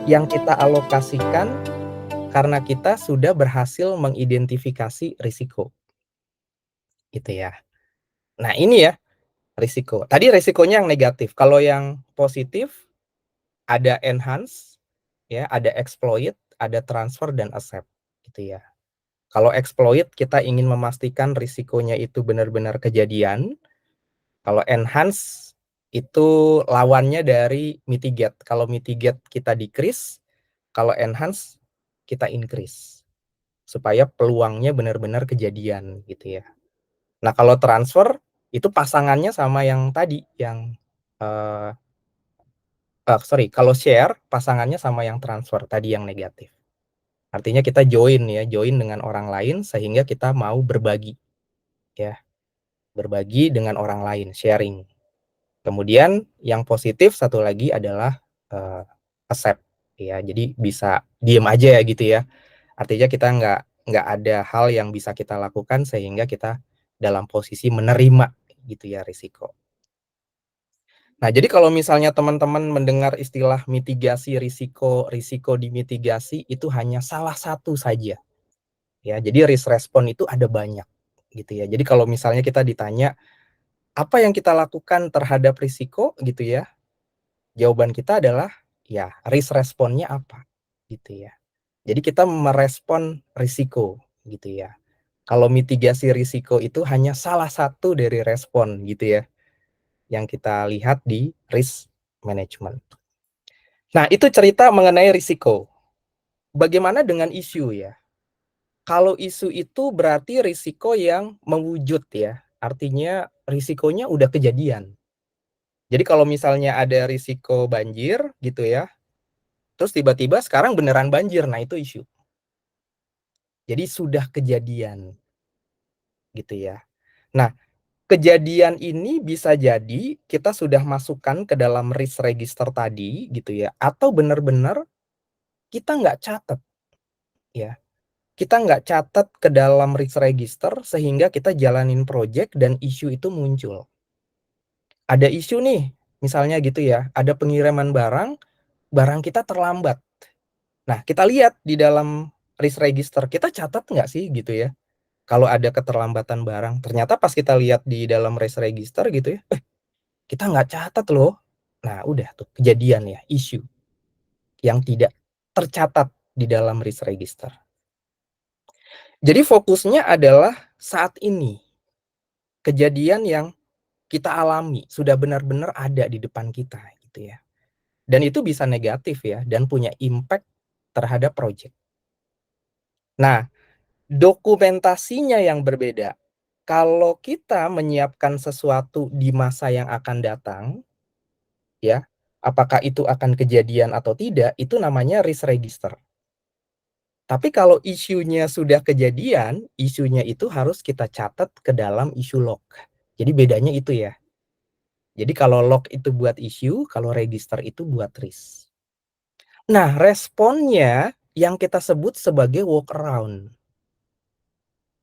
yang kita alokasikan karena kita sudah berhasil mengidentifikasi risiko, gitu ya. Nah ini ya, risiko. Tadi risikonya yang negatif, kalau yang positif ada enhance, ya, ada exploit, ada transfer dan accept, gitu ya. Kalau exploit kita ingin memastikan risikonya itu benar-benar kejadian. Kalau enhance itu lawannya dari mitigate. Kalau mitigate kita decrease, kalau enhance kita increase. Supaya peluangnya benar-benar kejadian gitu ya. Nah, kalau transfer itu pasangannya sama yang tadi yang kalau share pasangannya sama yang transfer tadi yang negatif. Artinya kita join dengan orang lain sehingga kita mau berbagi ya, berbagi dengan orang lain, sharing. Kemudian yang positif satu lagi adalah accept ya. Jadi bisa diem aja ya gitu ya. Artinya kita nggak ada hal yang bisa kita lakukan sehingga kita dalam posisi menerima gitu ya risiko. Nah, jadi kalau misalnya teman-teman mendengar istilah mitigasi risiko, risiko dimitigasi itu hanya salah satu saja. Ya, jadi risk response itu ada banyak gitu ya. Jadi kalau misalnya kita ditanya apa yang kita lakukan terhadap risiko gitu ya, jawaban kita adalah ya risk response-nya apa gitu ya. Jadi kita merespon risiko gitu ya. Kalau mitigasi risiko itu hanya salah satu dari respon gitu ya yang kita lihat di risk management. Nah, itu cerita mengenai risiko. Bagaimana dengan isu ya? Kalau isu itu berarti risiko yang mewujud ya. Artinya risikonya udah kejadian. Jadi kalau misalnya ada risiko banjir gitu ya, terus tiba-tiba sekarang beneran banjir, nah itu isu. Jadi sudah kejadian gitu ya. Nah, kejadian ini bisa jadi kita sudah masukkan ke dalam risk register tadi gitu ya, atau benar-benar kita nggak catat ya. Kita nggak catat ke dalam risk register sehingga kita jalanin project dan isu itu muncul. Ada isu nih, misalnya gitu ya, ada pengiriman barang, barang kita terlambat. Nah, kita lihat di dalam risk register, kita catat nggak sih gitu ya, kalau ada keterlambatan barang. Ternyata pas kita lihat di dalam risk register gitu ya, kita nggak catat loh. Nah, udah tuh kejadian ya, isu yang tidak tercatat di dalam risk register. Jadi fokusnya adalah saat ini, kejadian yang kita alami, sudah benar-benar ada di depan kita gitu ya. Dan itu bisa negatif ya, dan punya impact terhadap project. Nah, dokumentasinya yang berbeda. Kalau kita menyiapkan sesuatu di masa yang akan datang, ya, apakah itu akan kejadian atau tidak, itu namanya risk register. Tapi kalau isunya sudah kejadian, isunya itu harus kita catat ke dalam isu log. Jadi bedanya itu ya. Jadi kalau log itu buat isu, kalau register itu buat risk. Nah, responnya yang kita sebut sebagai workaround.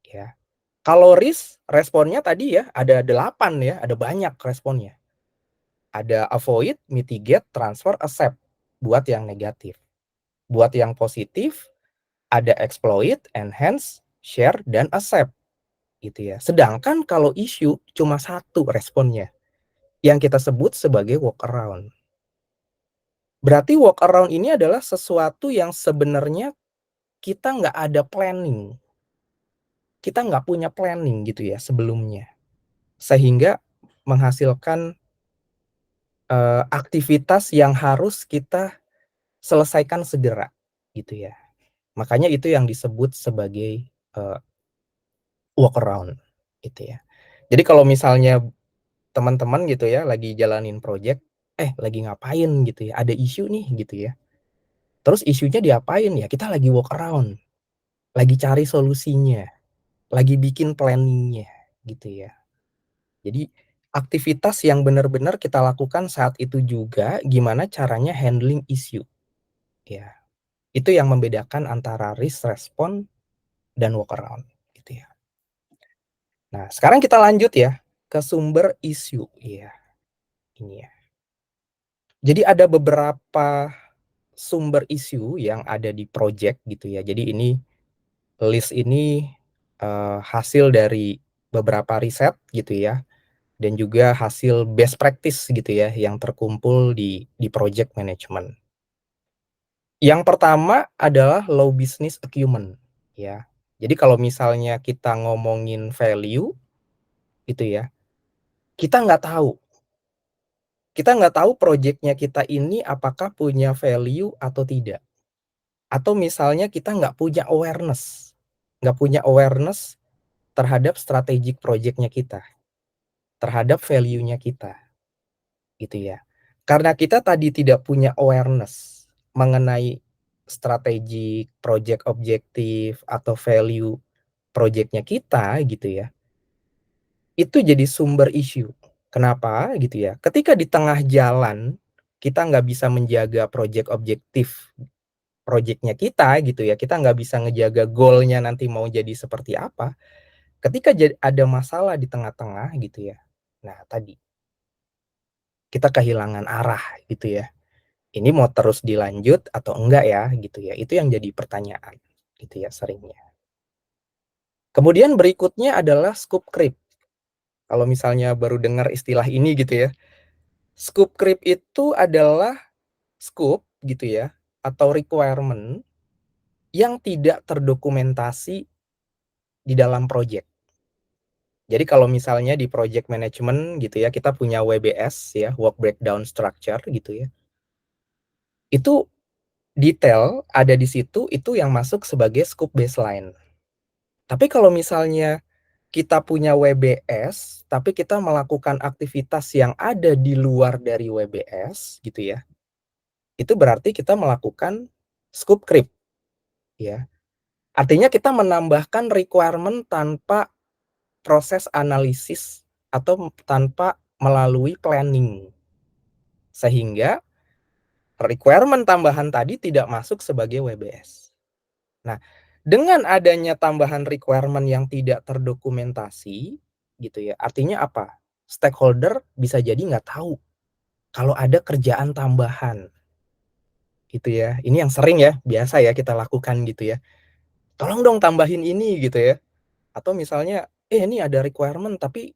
Ya. Kalau risk, responnya tadi ya ada 8 ya, ada banyak responnya. Ada avoid, mitigate, transfer, accept buat yang negatif. Buat yang positif, ada exploit, enhance, share, dan accept. Gitu ya. Sedangkan kalau issue cuma satu responnya, yang kita sebut sebagai workaround. Berarti workaround ini adalah sesuatu yang sebenarnya kita nggak ada planning. Kita nggak punya planning gitu ya sebelumnya. Sehingga menghasilkan aktivitas yang harus kita selesaikan segera gitu ya. Makanya itu yang disebut sebagai workaround gitu ya. Jadi kalau misalnya teman-teman gitu ya lagi jalanin project, lagi ngapain gitu ya, ada isu nih gitu ya. Terus isunya diapain ya? Kita lagi workaround, lagi cari solusinya, lagi bikin planningnya gitu ya. Jadi aktivitas yang benar-benar kita lakukan saat itu juga gimana caranya handling isu ya. Itu yang membedakan antara risk response dan workaround gitu ya. Nah, sekarang kita lanjut ya ke sumber isu ya. Ini ya. Jadi ada beberapa sumber isu yang ada di project gitu ya. Jadi list ini hasil dari beberapa riset gitu ya, dan juga hasil best practice gitu ya yang terkumpul di project management. Yang pertama adalah low business acumen ya. Jadi kalau misalnya kita ngomongin value gitu ya, kita nggak tahu. Kita nggak tahu project-nya kita ini apakah punya value atau tidak. Atau misalnya kita nggak punya awareness terhadap strategic project-nya kita, terhadap value-nya kita, gitu ya. Karena kita tadi tidak punya awareness mengenai strategi, project objektif, atau value project-nya kita gitu ya, itu jadi sumber issue. Kenapa gitu ya? Ketika di tengah jalan kita nggak bisa menjaga project objektif project-nya kita gitu ya, kita nggak bisa ngejaga goal-nya nanti mau jadi seperti apa. Ketika ada masalah di tengah-tengah gitu ya, nah tadi kita kehilangan arah gitu ya. Ini mau terus dilanjut atau enggak ya gitu ya. Itu yang jadi pertanyaan gitu ya seringnya. Kemudian berikutnya adalah scope creep. Kalau misalnya baru dengar istilah ini gitu ya. Scope creep itu adalah scope gitu ya atau requirement yang tidak terdokumentasi di dalam project. Jadi kalau misalnya di project management gitu ya, kita punya WBS ya, work breakdown structure gitu ya. Itu detail ada di situ, itu yang masuk sebagai scope baseline. Tapi kalau misalnya kita punya WBS, tapi kita melakukan aktivitas yang ada di luar dari WBS gitu ya, itu berarti kita melakukan scope creep ya. Artinya kita menambahkan requirement tanpa proses analisis atau tanpa melalui planning. Sehingga requirement tambahan tadi tidak masuk sebagai WBS. Nah, dengan adanya tambahan requirement yang tidak terdokumentasi, gitu ya, artinya apa? Stakeholder bisa jadi nggak tahu kalau ada kerjaan tambahan, gitu ya. Ini yang sering ya, biasa ya kita lakukan gitu ya. Tolong dong tambahin ini gitu ya. Atau misalnya, ini ada requirement tapi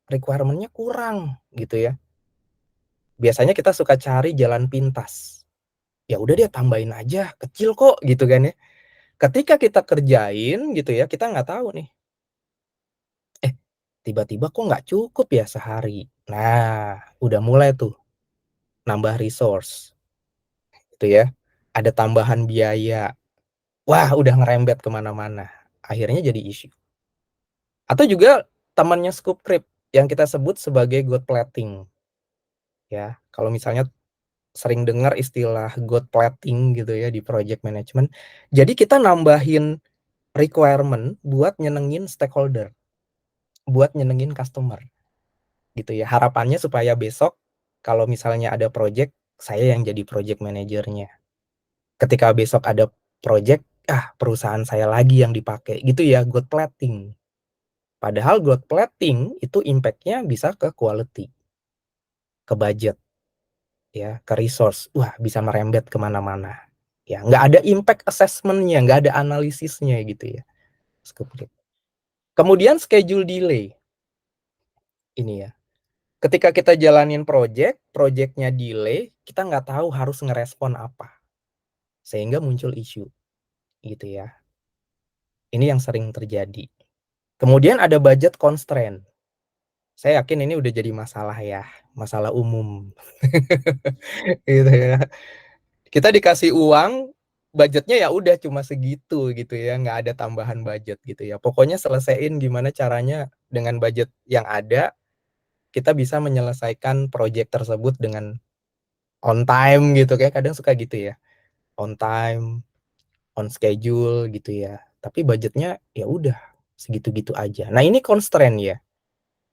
requirement-nya kurang gitu ya. Biasanya kita suka cari jalan pintas. Ya udah dia tambahin aja, kecil kok gitu kan ya. Ketika kita kerjain gitu ya, kita nggak tahu nih, eh tiba-tiba kok nggak cukup ya sehari. Nah, udah mulai tuh nambah resource gitu ya. Ada tambahan biaya. Wah, udah ngerembet kemana-mana. Akhirnya jadi isu. Atau juga temannya scoop creep yang kita sebut sebagai god plating. Ya, kalau misalnya sering dengar istilah god plating gitu ya di project management. Jadi kita nambahin requirement buat nyenengin stakeholder, buat nyenengin customer gitu ya. Harapannya supaya besok kalau misalnya ada project, saya yang jadi project manajernya. Ketika besok ada project, perusahaan saya lagi yang dipakai gitu ya, god plating. Padahal god plating itu impact-nya bisa ke quality, ke budget, ya, ke resource. Wah, bisa merembet kemana-mana. Ya, nggak ada impact assessment-nya, nggak ada analisisnya gitu ya. Kemudian schedule delay. Ini ya. Ketika kita jalanin project-nya delay, kita nggak tahu harus ngerespon apa. Sehingga muncul isu gitu ya. Ini yang sering terjadi. Kemudian ada budget constraint. Saya yakin ini udah jadi masalah ya, masalah umum. Gitu ya. Kita dikasih uang, budgetnya ya udah cuma segitu gitu ya, nggak ada tambahan budget gitu ya. Pokoknya selesaiin gimana caranya dengan budget yang ada, kita bisa menyelesaikan project tersebut dengan on time gitu, kayak kadang suka gitu ya. On time, on schedule gitu ya. Tapi budgetnya ya udah segitu-gitu aja. Nah, ini constraint ya.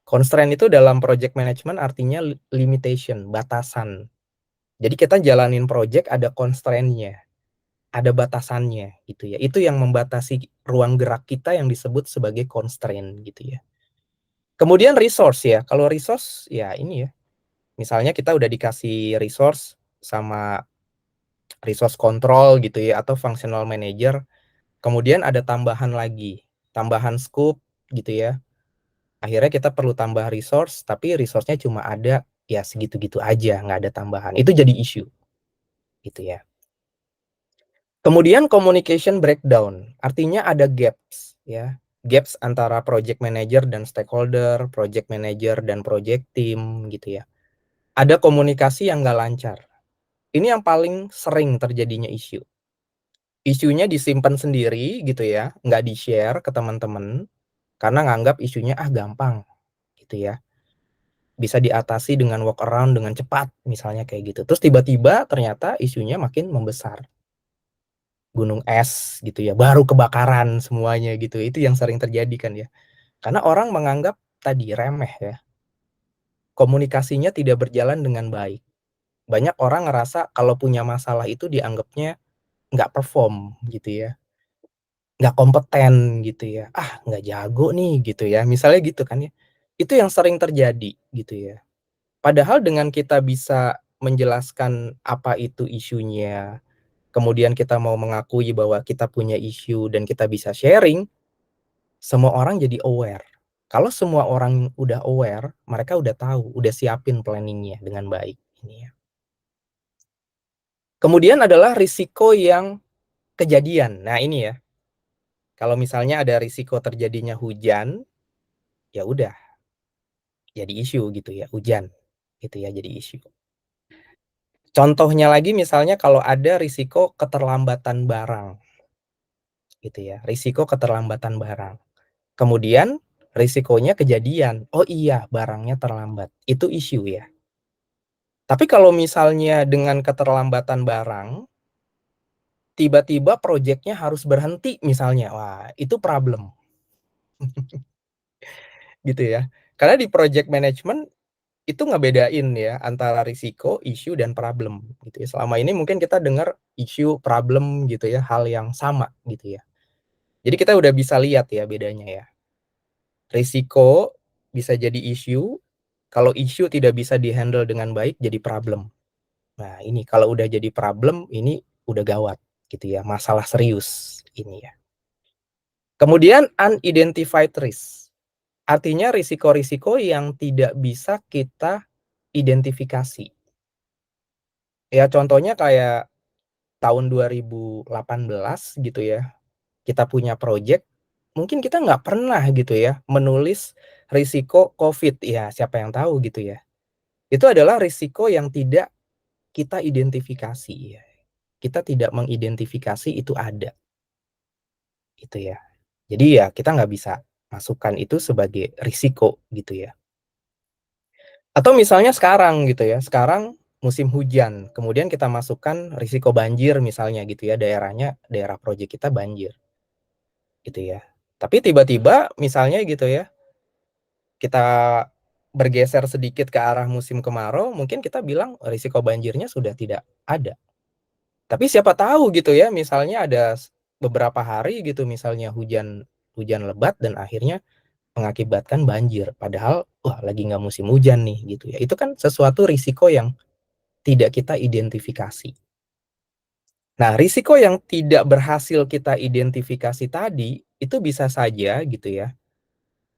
Constraint itu dalam project management artinya limitation, batasan. Jadi kita jalanin project ada constraint-nya, ada batasannya gitu ya. Itu yang membatasi ruang gerak kita yang disebut sebagai constraint gitu ya. Kemudian resource ya. Kalau resource ya ini ya. Misalnya kita udah dikasih resource sama resource control gitu ya, atau functional manager. Kemudian ada tambahan lagi, tambahan scope gitu ya. Akhirnya kita perlu tambah resource, tapi resource-nya cuma ada ya segitu-gitu aja, nggak ada tambahan. Itu jadi issue gitu ya. Kemudian communication breakdown, artinya ada gaps ya. Gaps antara project manager dan stakeholder, project manager dan project team gitu ya. Ada komunikasi yang nggak lancar. Ini yang paling sering terjadinya isu. Isunya disimpan sendiri gitu ya, nggak di-share ke teman-teman, karena nganggap isunya gampang gitu ya. Bisa diatasi dengan workaround dengan cepat, misalnya kayak gitu. Terus tiba-tiba ternyata isunya makin membesar. Gunung es gitu ya, baru kebakaran semuanya gitu. Itu yang sering terjadi kan ya. Karena orang menganggap tadi remeh ya. Komunikasinya tidak berjalan dengan baik. Banyak orang ngerasa kalau punya masalah itu dianggapnya nggak perform gitu ya. Nggak kompeten gitu ya. Nggak jago nih gitu ya. Misalnya gitu kan ya. Itu yang sering terjadi gitu ya. Padahal dengan kita bisa menjelaskan apa itu isunya, kemudian kita mau mengakui bahwa kita punya isu dan kita bisa sharing, semua orang jadi aware. Kalau semua orang udah aware, mereka udah tahu, udah siapin planningnya dengan baik. Ini ya. Kemudian adalah risiko yang kejadian. Nah ini ya, kalau misalnya ada risiko terjadinya hujan, ya udah jadi isu gitu ya, hujan gitu ya jadi isu. Contohnya lagi misalnya kalau ada risiko keterlambatan barang gitu ya, risiko keterlambatan barang. Kemudian risikonya kejadian, oh iya barangnya terlambat, itu isu ya. Tapi kalau misalnya dengan keterlambatan barang, tiba-tiba proyeknya harus berhenti misalnya, wah itu problem gitu ya. Karena di project management itu ngebedain ya antara risiko, isu, dan problem gitu ya. Selama ini mungkin kita dengar isu, problem gitu ya, hal yang sama gitu ya. Jadi kita udah bisa lihat ya bedanya ya. Risiko bisa jadi isu, kalau isu tidak bisa dihandle dengan baik jadi problem. Nah, ini kalau udah jadi problem ini udah gawat gitu ya, masalah serius ini ya. Kemudian unidentified risk. Artinya risiko-risiko yang tidak bisa kita identifikasi. Ya contohnya kayak tahun 2018 gitu ya, kita punya project, mungkin kita nggak pernah gitu ya menulis risiko COVID, ya siapa yang tahu gitu ya. Itu adalah risiko yang tidak kita identifikasi ya. Kita tidak mengidentifikasi itu ada, gitu ya. Jadi ya kita nggak bisa masukkan itu sebagai risiko gitu ya. Atau misalnya sekarang gitu ya, sekarang musim hujan, kemudian kita masukkan risiko banjir misalnya gitu ya, daerahnya daerah proyek kita banjir gitu ya. Tapi tiba-tiba misalnya gitu ya, kita bergeser sedikit ke arah musim kemarau, mungkin kita bilang risiko banjirnya sudah tidak ada. Tapi siapa tahu gitu ya, misalnya ada beberapa hari gitu misalnya hujan hujan lebat dan akhirnya mengakibatkan banjir. Padahal wah lagi nggak musim hujan nih gitu ya. Itu kan sesuatu risiko yang tidak kita identifikasi. Nah, risiko yang tidak berhasil kita identifikasi tadi itu bisa saja gitu ya.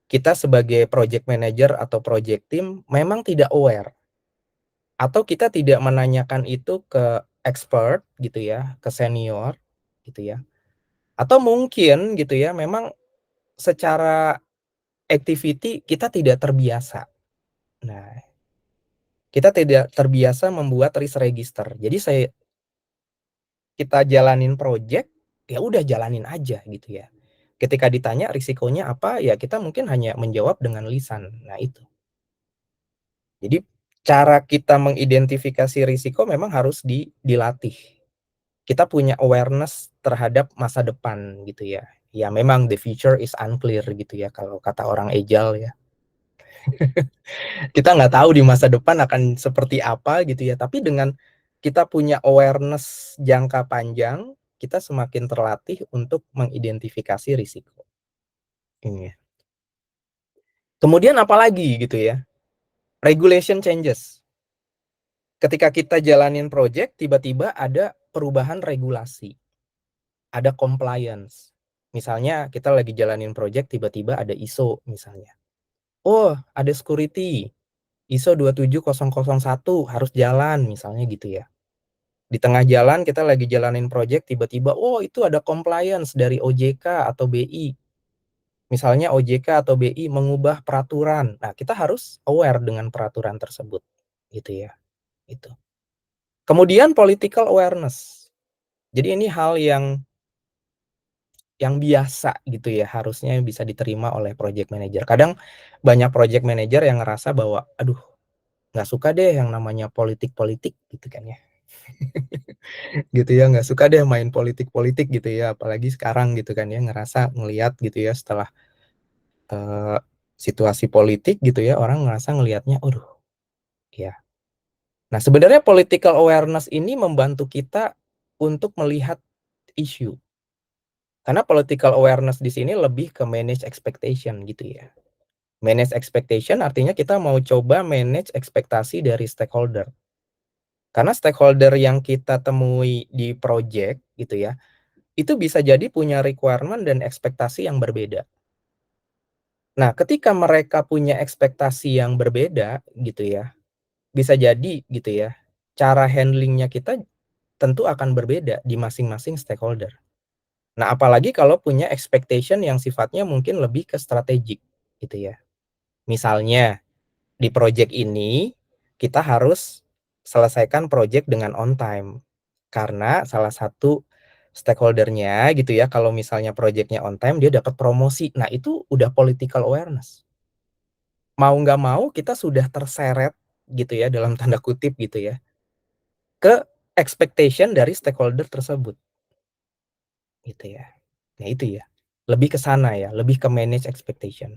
Kita sebagai project manager atau project team memang tidak aware atau kita tidak menanyakan itu ke expert gitu ya, ke senior gitu ya. Atau mungkin gitu ya, memang secara activity kita tidak terbiasa. Nah, kita tidak terbiasa membuat risk register. Jadi kita jalanin project, ya udah jalanin aja gitu ya. Ketika ditanya risikonya apa, ya kita mungkin hanya menjawab dengan lisan. Nah, itu. Jadi cara kita mengidentifikasi risiko memang harus dilatih. Kita punya awareness terhadap masa depan gitu ya. Ya memang the future is unclear gitu ya kalau kata orang agile ya. Kita nggak tahu di masa depan akan seperti apa gitu ya. Tapi dengan kita punya awareness jangka panjang, kita semakin terlatih untuk mengidentifikasi risiko. Ini. Kemudian apalagi gitu ya? Regulation changes. Ketika kita jalanin project, tiba-tiba ada perubahan regulasi, ada compliance. Misalnya kita lagi jalanin project, tiba-tiba ada ISO misalnya. Oh, ada security, ISO 27001 harus jalan misalnya gitu ya. Di tengah jalan kita lagi jalanin project, tiba-tiba oh itu ada compliance dari OJK atau BI. Misalnya OJK atau BI mengubah peraturan. Nah, kita harus aware dengan peraturan tersebut gitu ya. Itu. Kemudian political awareness. Jadi ini hal yang biasa gitu ya, harusnya bisa diterima oleh project manager. Kadang banyak project manager yang ngerasa bahwa aduh, nggak suka deh yang namanya politik-politik gitu kan ya. Gitu ya, nggak suka deh main politik-politik gitu ya, apalagi sekarang gitu kan ya, ngerasa ngelihat gitu ya setelah situasi politik gitu ya, orang ngerasa ngelihatnya aduh ya. Nah, sebenarnya political awareness ini membantu kita untuk melihat isu. Karena political awareness di sini lebih ke manage expectation gitu ya. Manage expectation artinya kita mau coba manage ekspektasi dari stakeholder. Karena stakeholder yang kita temui di project gitu ya, itu bisa jadi punya requirement dan ekspektasi yang berbeda. Nah, ketika mereka punya ekspektasi yang berbeda gitu ya, bisa jadi gitu ya, cara handlingnya kita tentu akan berbeda di masing-masing stakeholder. Nah, apalagi kalau punya expectation yang sifatnya mungkin lebih ke strategik gitu ya. Misalnya di project ini kita harus selesaikan project dengan on time. Karena salah satu stakeholdernya gitu ya, kalau misalnya projectnya on time dia dapat promosi. Nah, itu udah political awareness. Mau nggak mau kita sudah terseret gitu ya, dalam tanda kutip gitu ya, ke expectation dari stakeholder tersebut. Gitu ya. Nah, itu ya. Lebih ke sana ya, lebih ke manage expectation.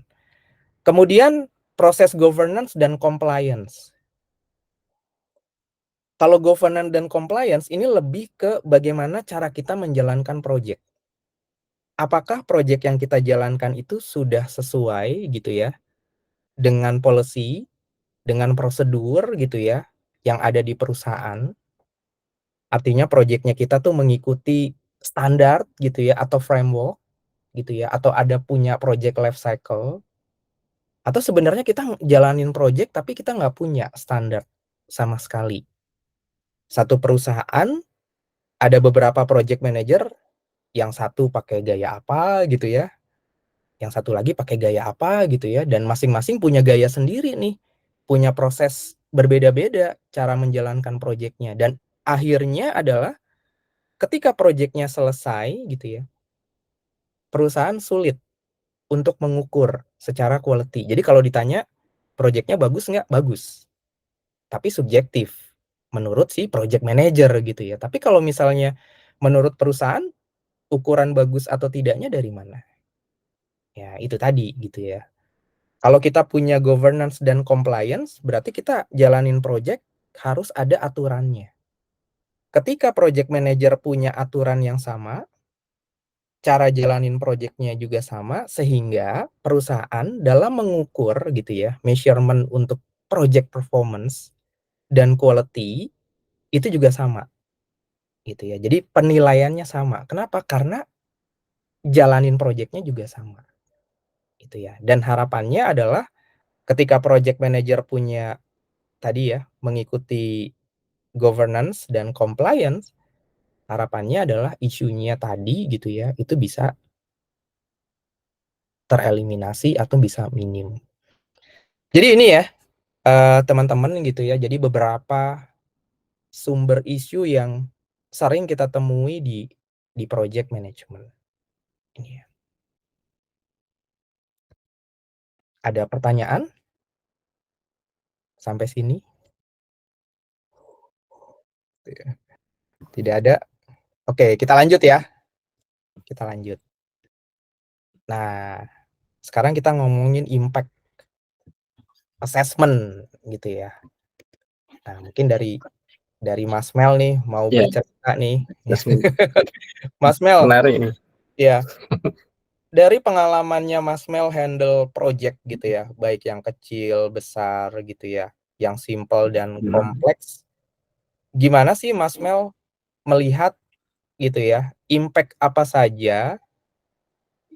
Kemudian proses governance dan compliance. Kalau governance dan compliance ini lebih ke bagaimana cara kita menjalankan project. Apakah project yang kita jalankan itu sudah sesuai gitu ya dengan policy, dengan prosedur gitu ya yang ada di perusahaan. Artinya projectnya kita tuh mengikuti standar gitu ya atau framework gitu ya, atau ada punya project life cycle, atau sebenarnya kita jalanin project tapi kita nggak punya standar sama sekali. Satu perusahaan ada beberapa project manager, yang satu pakai gaya apa gitu ya, yang satu lagi pakai gaya apa gitu ya, dan masing-masing punya gaya sendiri nih, punya proses berbeda-beda cara menjalankan projectnya, dan akhirnya adalah ketika projectnya selesai gitu ya, perusahaan sulit untuk mengukur secara quality. Jadi kalau ditanya projectnya bagus nggak? Bagus. Tapi subjektif menurut si project manager gitu ya. Tapi kalau misalnya menurut perusahaan, ukuran bagus atau tidaknya dari mana? Ya itu tadi gitu ya. Kalau kita punya governance dan compliance, berarti kita jalanin project harus ada aturannya. Ketika project manager punya aturan yang sama, cara jalanin projectnya juga sama, sehingga perusahaan dalam mengukur gitu ya, measurement untuk project performance dan quality itu juga sama gitu ya. Jadi penilaiannya sama. Kenapa? Karena jalanin projectnya juga sama gitu ya. Dan harapannya adalah ketika project manager punya tadi ya, mengikuti governance dan compliance, harapannya adalah isunya tadi gitu ya, itu bisa tereliminasi atau bisa minim. Jadi ini ya, teman-teman gitu ya, jadi beberapa sumber isu yang sering kita temui di project management. Ini ya. Ada pertanyaan sampai sini? Tidak ada? Oke, kita lanjut ya. Kita lanjut. Nah, sekarang kita ngomongin impact assessment gitu ya. Nah, mungkin dari Mas Mel nih mau bercerita nih. Mas Mel. Menarik ini. Ya. Dari pengalamannya Mas Mel handle project gitu ya, baik yang kecil, besar gitu ya, yang simple dan kompleks. Gimana sih Mas Mel melihat gitu ya, impact apa saja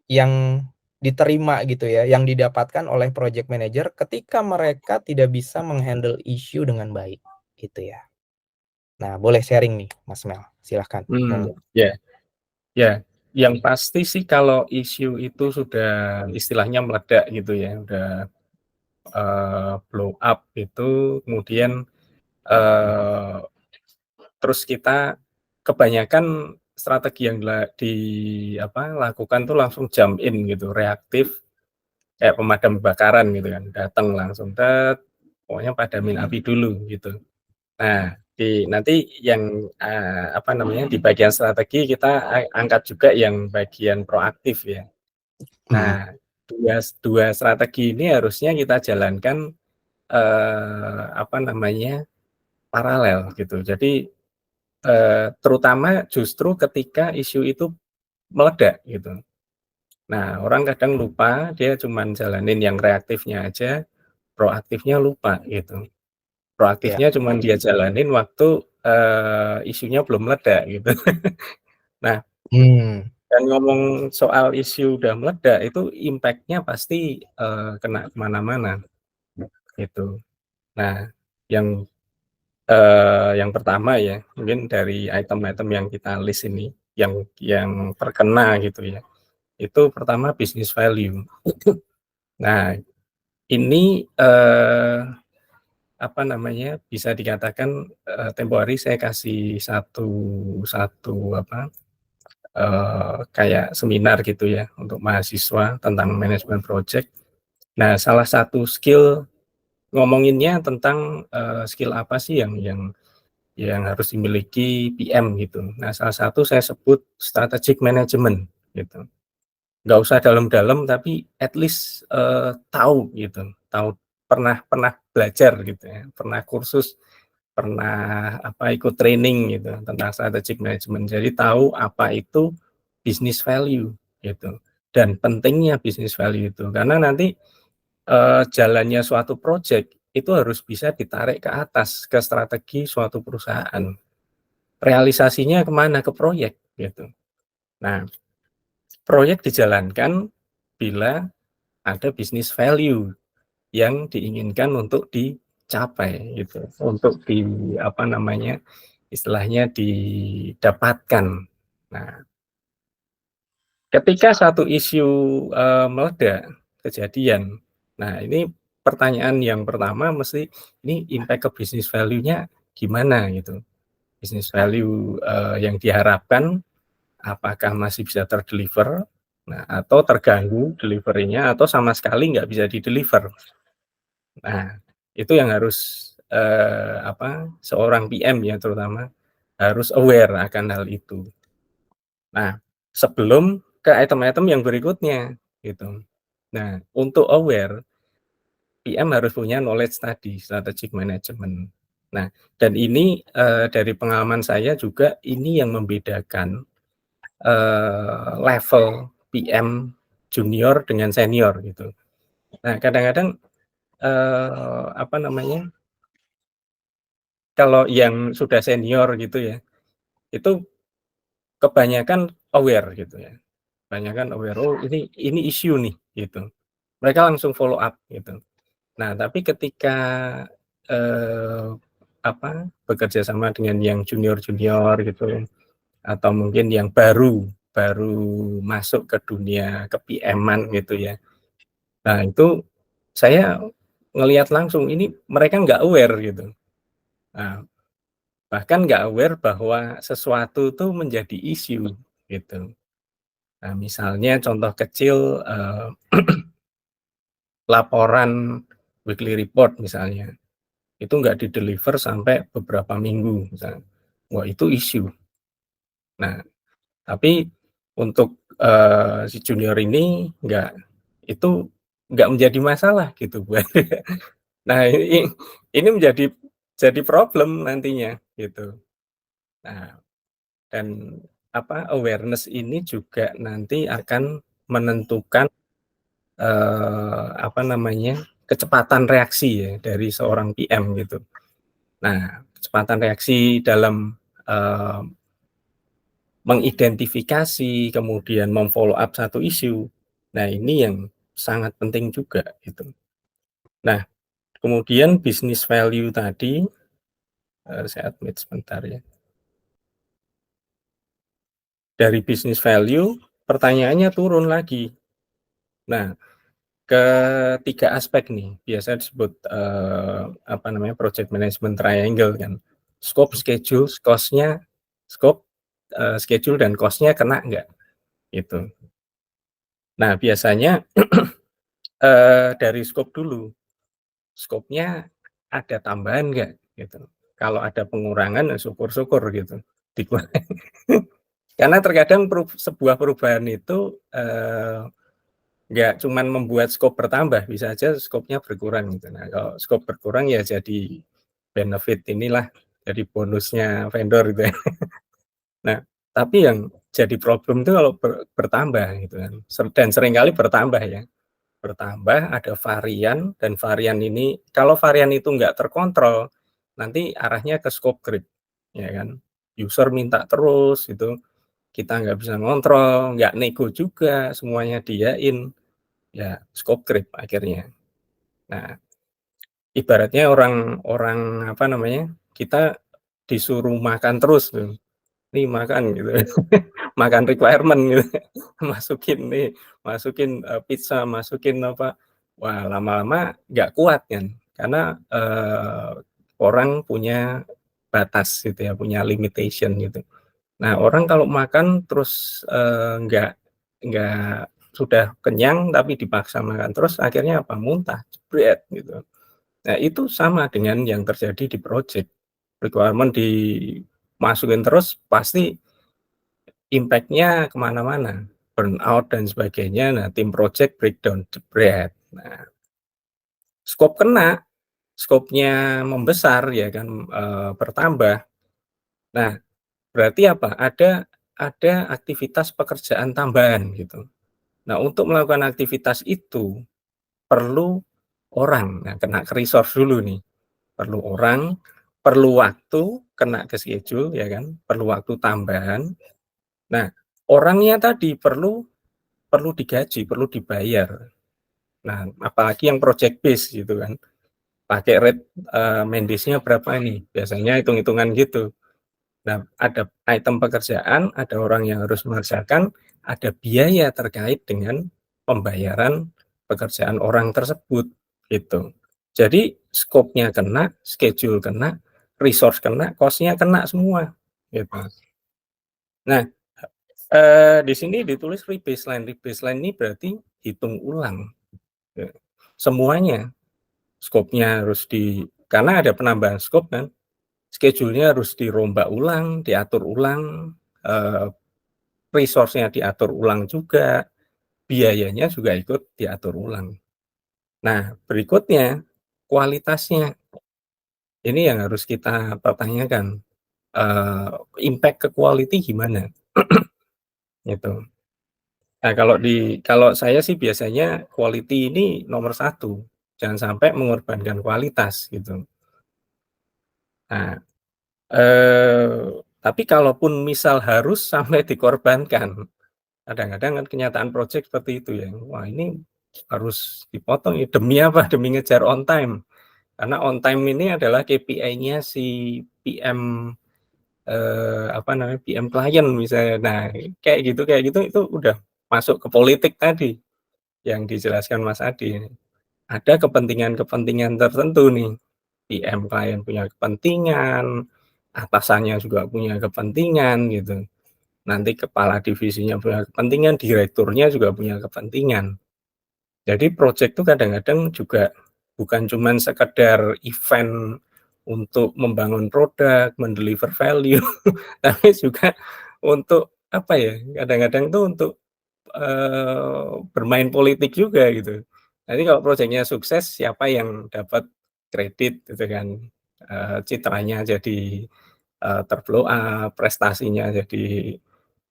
yang diterima gitu ya, yang didapatkan oleh project manager ketika mereka tidak bisa meng-handle isu dengan baik, gitu ya. Nah, boleh sharing nih Mas Mel, silahkan, monggo. Ya, ya. Yang pasti sih kalau isu itu sudah istilahnya meledak gitu ya, udah blow up itu, kemudian terus kita kebanyakan strategi yang lakukan tuh langsung jump in gitu, reaktif kayak pemadam kebakaran gitu kan, datang langsung pokoknya padamin api dulu gitu. Nah, nanti yang di bagian strategi kita angkat juga yang bagian proaktif ya. Mhm, Nah, dua strategi ini harusnya kita jalankan paralel gitu. Jadi terutama justru ketika isu itu meledak gitu. Nah, orang kadang lupa dia cuman jalanin yang reaktifnya aja, proaktifnya lupa gitu. iya. Proaktifnya cuman dia jalanin waktu isunya belum meledak gitu. Nah, Mmm, dan ngomong soal isu udah meledak itu impact-nya pasti kena kemana-mana gitu. Nah, yang yang pertama ya, mungkin dari item-item yang kita list ini, yang terkena gitu ya, itu pertama business value. Nah, ini, bisa dikatakan, tempo hari saya kasih satu satu kayak seminar gitu ya, untuk mahasiswa tentang manajemen project. Nah, salah satu skill ngomonginnya tentang, skill apa sih yang harus dimiliki PM gitu. Nah, salah satu saya sebut strategic management gitu. Nggak usah dalam-dalam tapi at least, tahu gitu, tahu pernah pernah belajar gitu ya, pernah kursus, pernah ikut training gitu tentang strategic management. Jadi tahu apa itu business value gitu, dan pentingnya business value itu. Karena nanti, jalannya suatu project itu harus bisa ditarik ke atas, ke strategi suatu perusahaan. Realisasinya kemana? Ke proyek, gitu. Nah, proyek dijalankan bila ada business value yang diinginkan untuk dicapai, gitu. Untuk istilahnya didapatkan. Nah, ketika satu isu, meledak, kejadian, nah ini pertanyaan yang pertama mesti, ini impact ke business value-nya gimana, gitu. Business value, yang diharapkan apakah masih bisa terdeliver, nah atau terganggu delivery-nya atau sama sekali nggak bisa di-deliver. Nah, itu yang harus, seorang PM ya terutama, harus aware akan hal itu. Nah, sebelum ke item-item yang berikutnya, gitu. Nah, untuk aware, PM harus punya knowledge tadi, strategic management. Nah, dan ini, dari pengalaman saya juga ini yang membedakan level PM junior dengan senior gitu. Nah, kadang-kadang, kalau yang sudah senior gitu ya, itu kebanyakan aware gitu ya, kebanyakan aware, "Oh ini isu nih," gitu. Mereka langsung follow up gitu. Nah, tapi ketika, eee, bekerja sama dengan yang junior-junior gitu, atau mungkin yang baru baru masuk ke dunia ke-PM-an gitu ya. Nah, itu saya ngelihat langsung ini mereka nggak aware gitu. Nah, bahkan nggak aware bahwa sesuatu tuh menjadi isu gitu. Nah, misalnya contoh kecil, laporan weekly report misalnya, itu nggak di-deliver sampai beberapa minggu misalnya. Wah, itu isu. Nah, tapi untuk, si junior ini itu nggak menjadi masalah gitu buat nah, ini jadi problem nantinya gitu. Nah, dan awareness ini juga nanti akan menentukan, kecepatan reaksi ya dari seorang PM gitu. Nah, kecepatan reaksi dalam, eee mengidentifikasi, kemudian memfollow up satu isu. Nah, ini yang sangat penting juga gitu. Nah, kemudian business value tadi, saya admit sebentar ya. Dari business value, pertanyaannya turun lagi. Nah, ketiga aspek nih, biasa disebut project management triangle kan. Scope, schedule, cost-nya, scope, schedule dan cost-nya kena nggak? Gitu. Nah, biasanya dari scope dulu. Scope-nya ada tambahan nggak? Gitu. Kalau ada pengurangan, ya syukur-syukur gitu. Karena terkadang sebuah perubahan itu nggak cuman membuat scope bertambah, bisa aja scope-nya berkurang gitu. Nah, kalau scope berkurang ya jadi benefit inilah, jadi bonusnya vendor gitu ya. Nah, tapi yang jadi problem itu kalau bertambah gitu kan. Dan seringkali bertambah ya. Bertambah ada varian, dan varian ini kalau varian itu nggak terkontrol, nanti arahnya ke scope creep, ya kan. User minta terus gitu, kita nggak bisa ngontrol, nggak nego juga, semuanya diain. Ya scope creep akhirnya. Nah, ibaratnya orang kita disuruh makan terus tuh, nih makan gitu, makan requirement gitu, masukin pizza, masukin apa, wah lama-lama nggak kuat kan, karena orang punya batas gitu ya, punya limitation gitu. Nah, orang kalau makan terus nggak sudah kenyang tapi dipaksa makan terus, akhirnya apa? Muntah, jebret gitu. Nah, itu sama dengan yang terjadi di project. Requirement dimasukin terus, pasti impact-nya kemana-mana, burnout dan sebagainya. Nah, tim project breakdown, jebret. Nah, scope kena, scope-nya membesar ya kan, bertambah. Nah, berarti apa? Ada aktivitas pekerjaan tambahan gitu. Nah, untuk melakukan aktivitas itu perlu orang. Nah, kena ke resource dulu nih. Perlu orang, perlu waktu, kena ke schedule ya kan, perlu waktu tambahan. Nah, orangnya tadi perlu digaji, perlu dibayar. Nah, apalagi yang project base gitu kan. Pakai rate Mendesnya berapa nih? Biasanya hitung-hitungan gitu. Nah, ada item pekerjaan, ada orang yang harus mengerjakan, ada biaya terkait dengan pembayaran pekerjaan orang tersebut, gitu. Jadi scope-nya kena, schedule kena, resource kena, cost-nya kena semua, gitu. Nah, di sini ditulis rebaseline. Rebaseline ini berarti hitung ulang, ya. Semuanya, scope-nya harus karena ada penambahan scope kan, schedule-nya harus dirombak ulang, diatur ulang, resource-nya diatur ulang juga, biayanya juga ikut diatur ulang. Nah, berikutnya kualitasnya. Ini yang harus kita pertanyakan, impact ke quality gimana? Gitu. Nah, kalau saya sih biasanya quality ini nomor satu, jangan sampai mengorbankan kualitas gitu. Nah, tapi kalaupun misal harus sampai dikorbankan, kadang-kadang kan kenyataan project seperti itu ya. Wah, ini harus dipotong ya, demi apa? Demi ngejar on time. Karena on time ini adalah KPI-nya si PM PM klien misalnya. Nah, kayak gitu itu udah masuk ke politik tadi yang dijelaskan Mas Adi. Ada kepentingan-kepentingan tertentu nih. PM klien punya kepentingan, atasannya juga punya kepentingan gitu. Nanti kepala divisinya punya kepentingan, direkturnya juga punya kepentingan. Jadi project itu kadang-kadang juga bukan cuman sekedar event untuk membangun produk, mendeliver value, tapi juga untuk apa ya, kadang-kadang tuh untuk bermain politik juga gitu. Nanti kalau proyeknya sukses, siapa yang dapat kredit gitu kan, citranya jadi terblow up, prestasinya jadi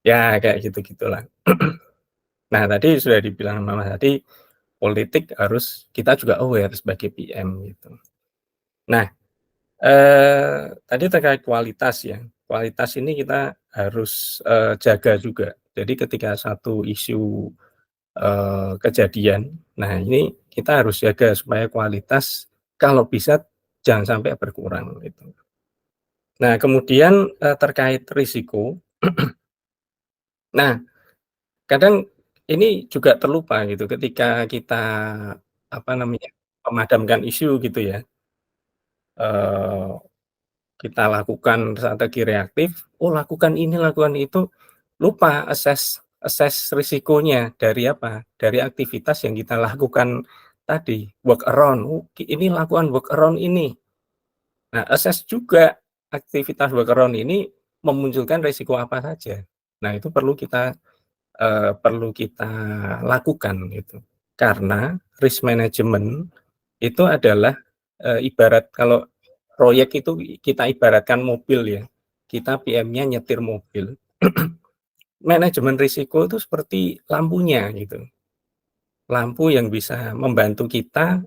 ya kayak gitu-gitulah. Nah, tadi sudah dibilang Mama tadi, politik harus kita juga aware sebagai PM gitu. Nah, tadi terkait kualitas ya. Kualitas ini kita harus, jaga juga. Jadi ketika satu isu, kejadian, nah ini kita harus jaga supaya kualitas kalau bisa jangan sampai berkurang gitu. Nah kemudian, terkait risiko, nah kadang ini juga terlupa gitu ketika kita, apa namanya, memadamkan isu gitu ya, eee, kita lakukan strategi reaktif, oh lakukan ini, lakukan itu, lupa assess risikonya dari apa, dari aktivitas yang kita lakukan tadi, work around, oh ini lakukan work around ini. Nah assess juga aktivitas work around ini memunculkan risiko apa saja. Nah itu perlu kita lakukan gitu. Karena risk management itu adalah, ibarat kalau proyek itu kita ibaratkan mobil ya, kita PM-nya nyetir mobil, manajemen risiko itu seperti lampunya gitu, lampu yang bisa membantu kita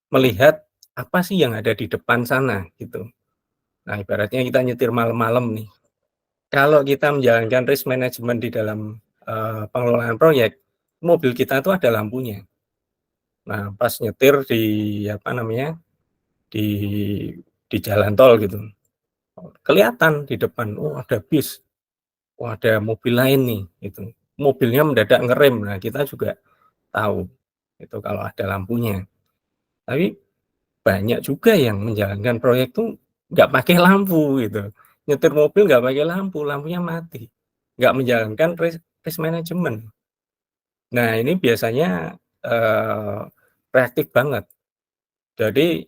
melihat apa sih yang ada di depan sana gitu. Nah ibaratnya kita nyetir malam-malam nih, kalau kita menjalankan risk management di dalam, pengelolaan proyek, mobil kita tuh ada lampunya. Nah, pas nyetir di apa namanya, di di jalan tol gitu, kelihatan di depan, oh ada bis, oh ada mobil lain nih gitu. Mobilnya mendadak ngerem, nah kita juga tahu itu kalau ada lampunya. Tapi banyak juga yang menjalankan proyek tuh nggak pakai lampu gitu. Nyetir mobil nggak pakai lampu, lampunya mati. Nggak menjalankan risk management. Nah ini biasanya, eee, reaktif banget. Jadi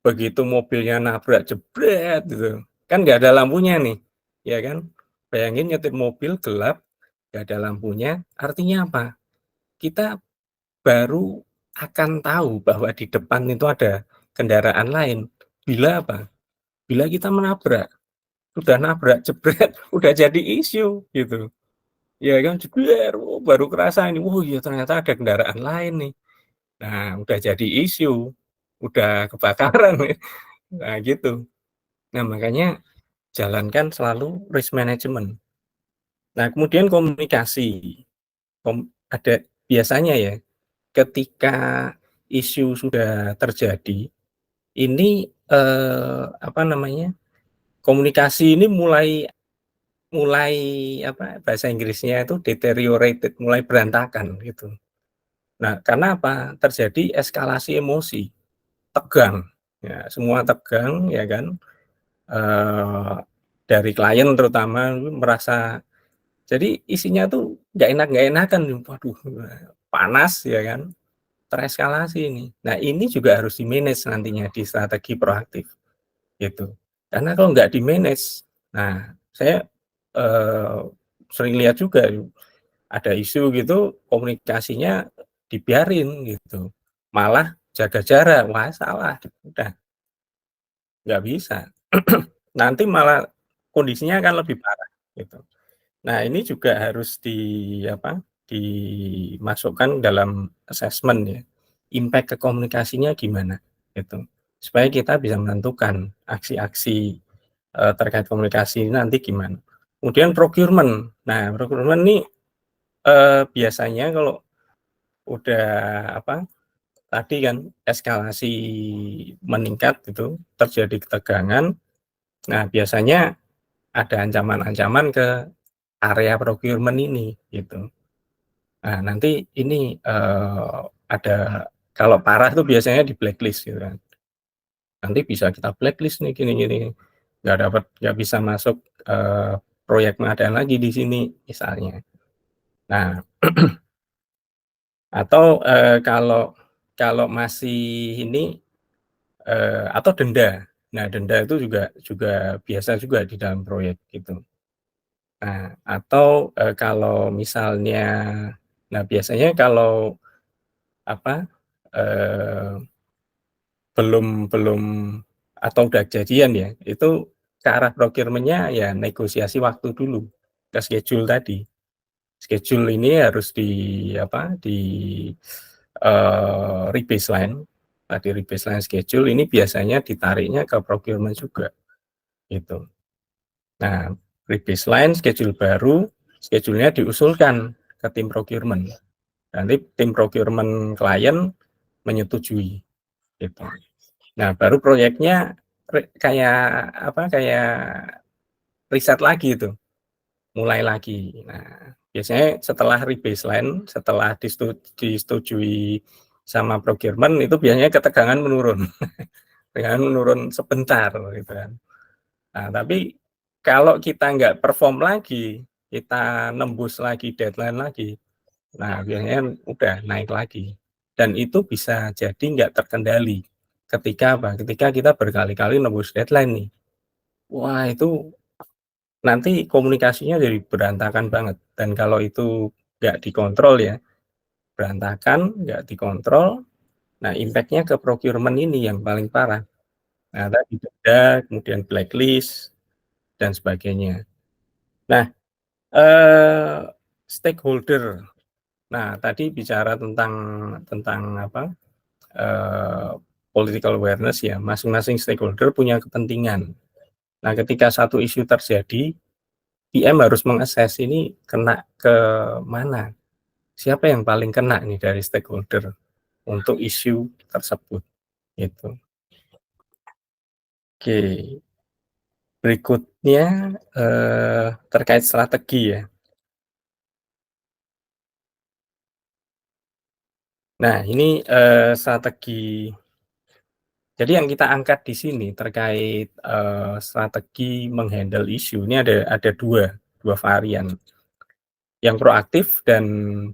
begitu mobilnya nabrak jebret gitu, kan nggak ada lampunya nih, ya kan. Bayangin nyetir mobil gelap, nggak ada lampunya, artinya apa? Kita baru akan tahu bahwa di depan itu ada kendaraan lain, bila apa? Bila kita menabrak, udah nabrak jebret, udah jadi isu gitu, ya kan, jebret, oh baru kerasa ini, oh iya ternyata ada kendaraan lain nih. Nah, udah jadi isu, udah kebakaran nih, nah gitu. Nah makanya jalankan selalu risk management. Nah, kemudian komunikasi, ada biasanya ya, ketika isu sudah terjadi, ini, apa namanya, komunikasi ini mulai mulai apa, bahasa Inggrisnya itu deteriorated, mulai berantakan gitu. Nah, karena apa? Terjadi eskalasi emosi, tegang, ya semua tegang ya kan, eee, dari klien terutama merasa. Jadi isinya tuh nggak enakan nih, waduh, panas ya kan, tereskalasi ini. Nah ini juga harus di-manage nantinya di strategi proaktif, gitu. Karena kalau nggak di-manage, nah saya, eee, sering lihat juga ada isu gitu, komunikasinya dibiarin gitu, malah jaga jarak, wah salah, udah nggak bisa. Nanti malah kondisinya akan lebih parah, gitu. Nah, ini juga harus apa, dimasukkan dalam assessment ya, impact ke komunikasinya gimana, gitu. Supaya kita bisa menentukan aksi-aksi, terkait komunikasi ini nanti gimana. Kemudian procurement. Nah, procurement ini, biasanya kalau udah apa, tadi kan eskalasi meningkat gitu, terjadi ketegangan, nah biasanya ada ancaman-ancaman ke area procurement ini, gitu. Nah, nanti ini, ada kalau parah tuh biasanya di-blacklist gitu kan. Nanti bisa kita blacklist nih gini gini, nggak bisa masuk, proyek pengadaan lagi di sini misalnya. Nah, atau, kalau kalau masih ini, atau denda. Nah, denda itu juga juga biasa juga di dalam proyek gitu. Nah, atau, kalau misalnya nah biasanya kalau apa, eee belum belum atau udah kejadian ya, itu ke arah procurement-nya ya negosiasi waktu dulu, ke schedule tadi. Schedule ini harus di apa, re-baseline, tadi re-baseline schedule ini biasanya ditariknya ke procurement juga, gitu. Nah, rebaseline, schedule baru, schedule-nya diusulkan ke tim procurement. Nanti tim procurement klien menyetujui gitu. Nah, baru proyeknya kayak riset lagi itu, mulai lagi. Nah, biasanya setelah rebaseline, setelah disetujui sama procurement itu biasanya ketegangan menurun. Ketegangan menurun sebentar gitu kan. Nah, tapi kalau kita nggak perform lagi, kita nembus lagi deadline lagi, nah biasanya udah naik lagi. Dan itu bisa jadi nggak terkendali. Ketika apa? Ketika kita berkali-kali nembus deadline nih. Wah, itu nanti komunikasinya jadi berantakan banget. Dan kalau itu nggak dikontrol ya, berantakan, nggak dikontrol, nah impact-nya ke procurement ini yang paling parah. Nah, tadi denda, kemudian blacklist, dan sebagainya. Nah, stakeholder. Nah, tadi bicara tentang apa, political awareness ya, masing-masing stakeholder punya kepentingan. Nah, ketika satu isu terjadi, PM harus mengakses ini kena ke mana? Siapa yang paling kena nih dari stakeholder untuk isu tersebut, gitu. Oke, berikutnya, terkait strategi ya. Nah, ini, strategi. Jadi yang kita angkat di sini terkait, strategi menghandle isu, ini ada dua varian, yang proaktif dan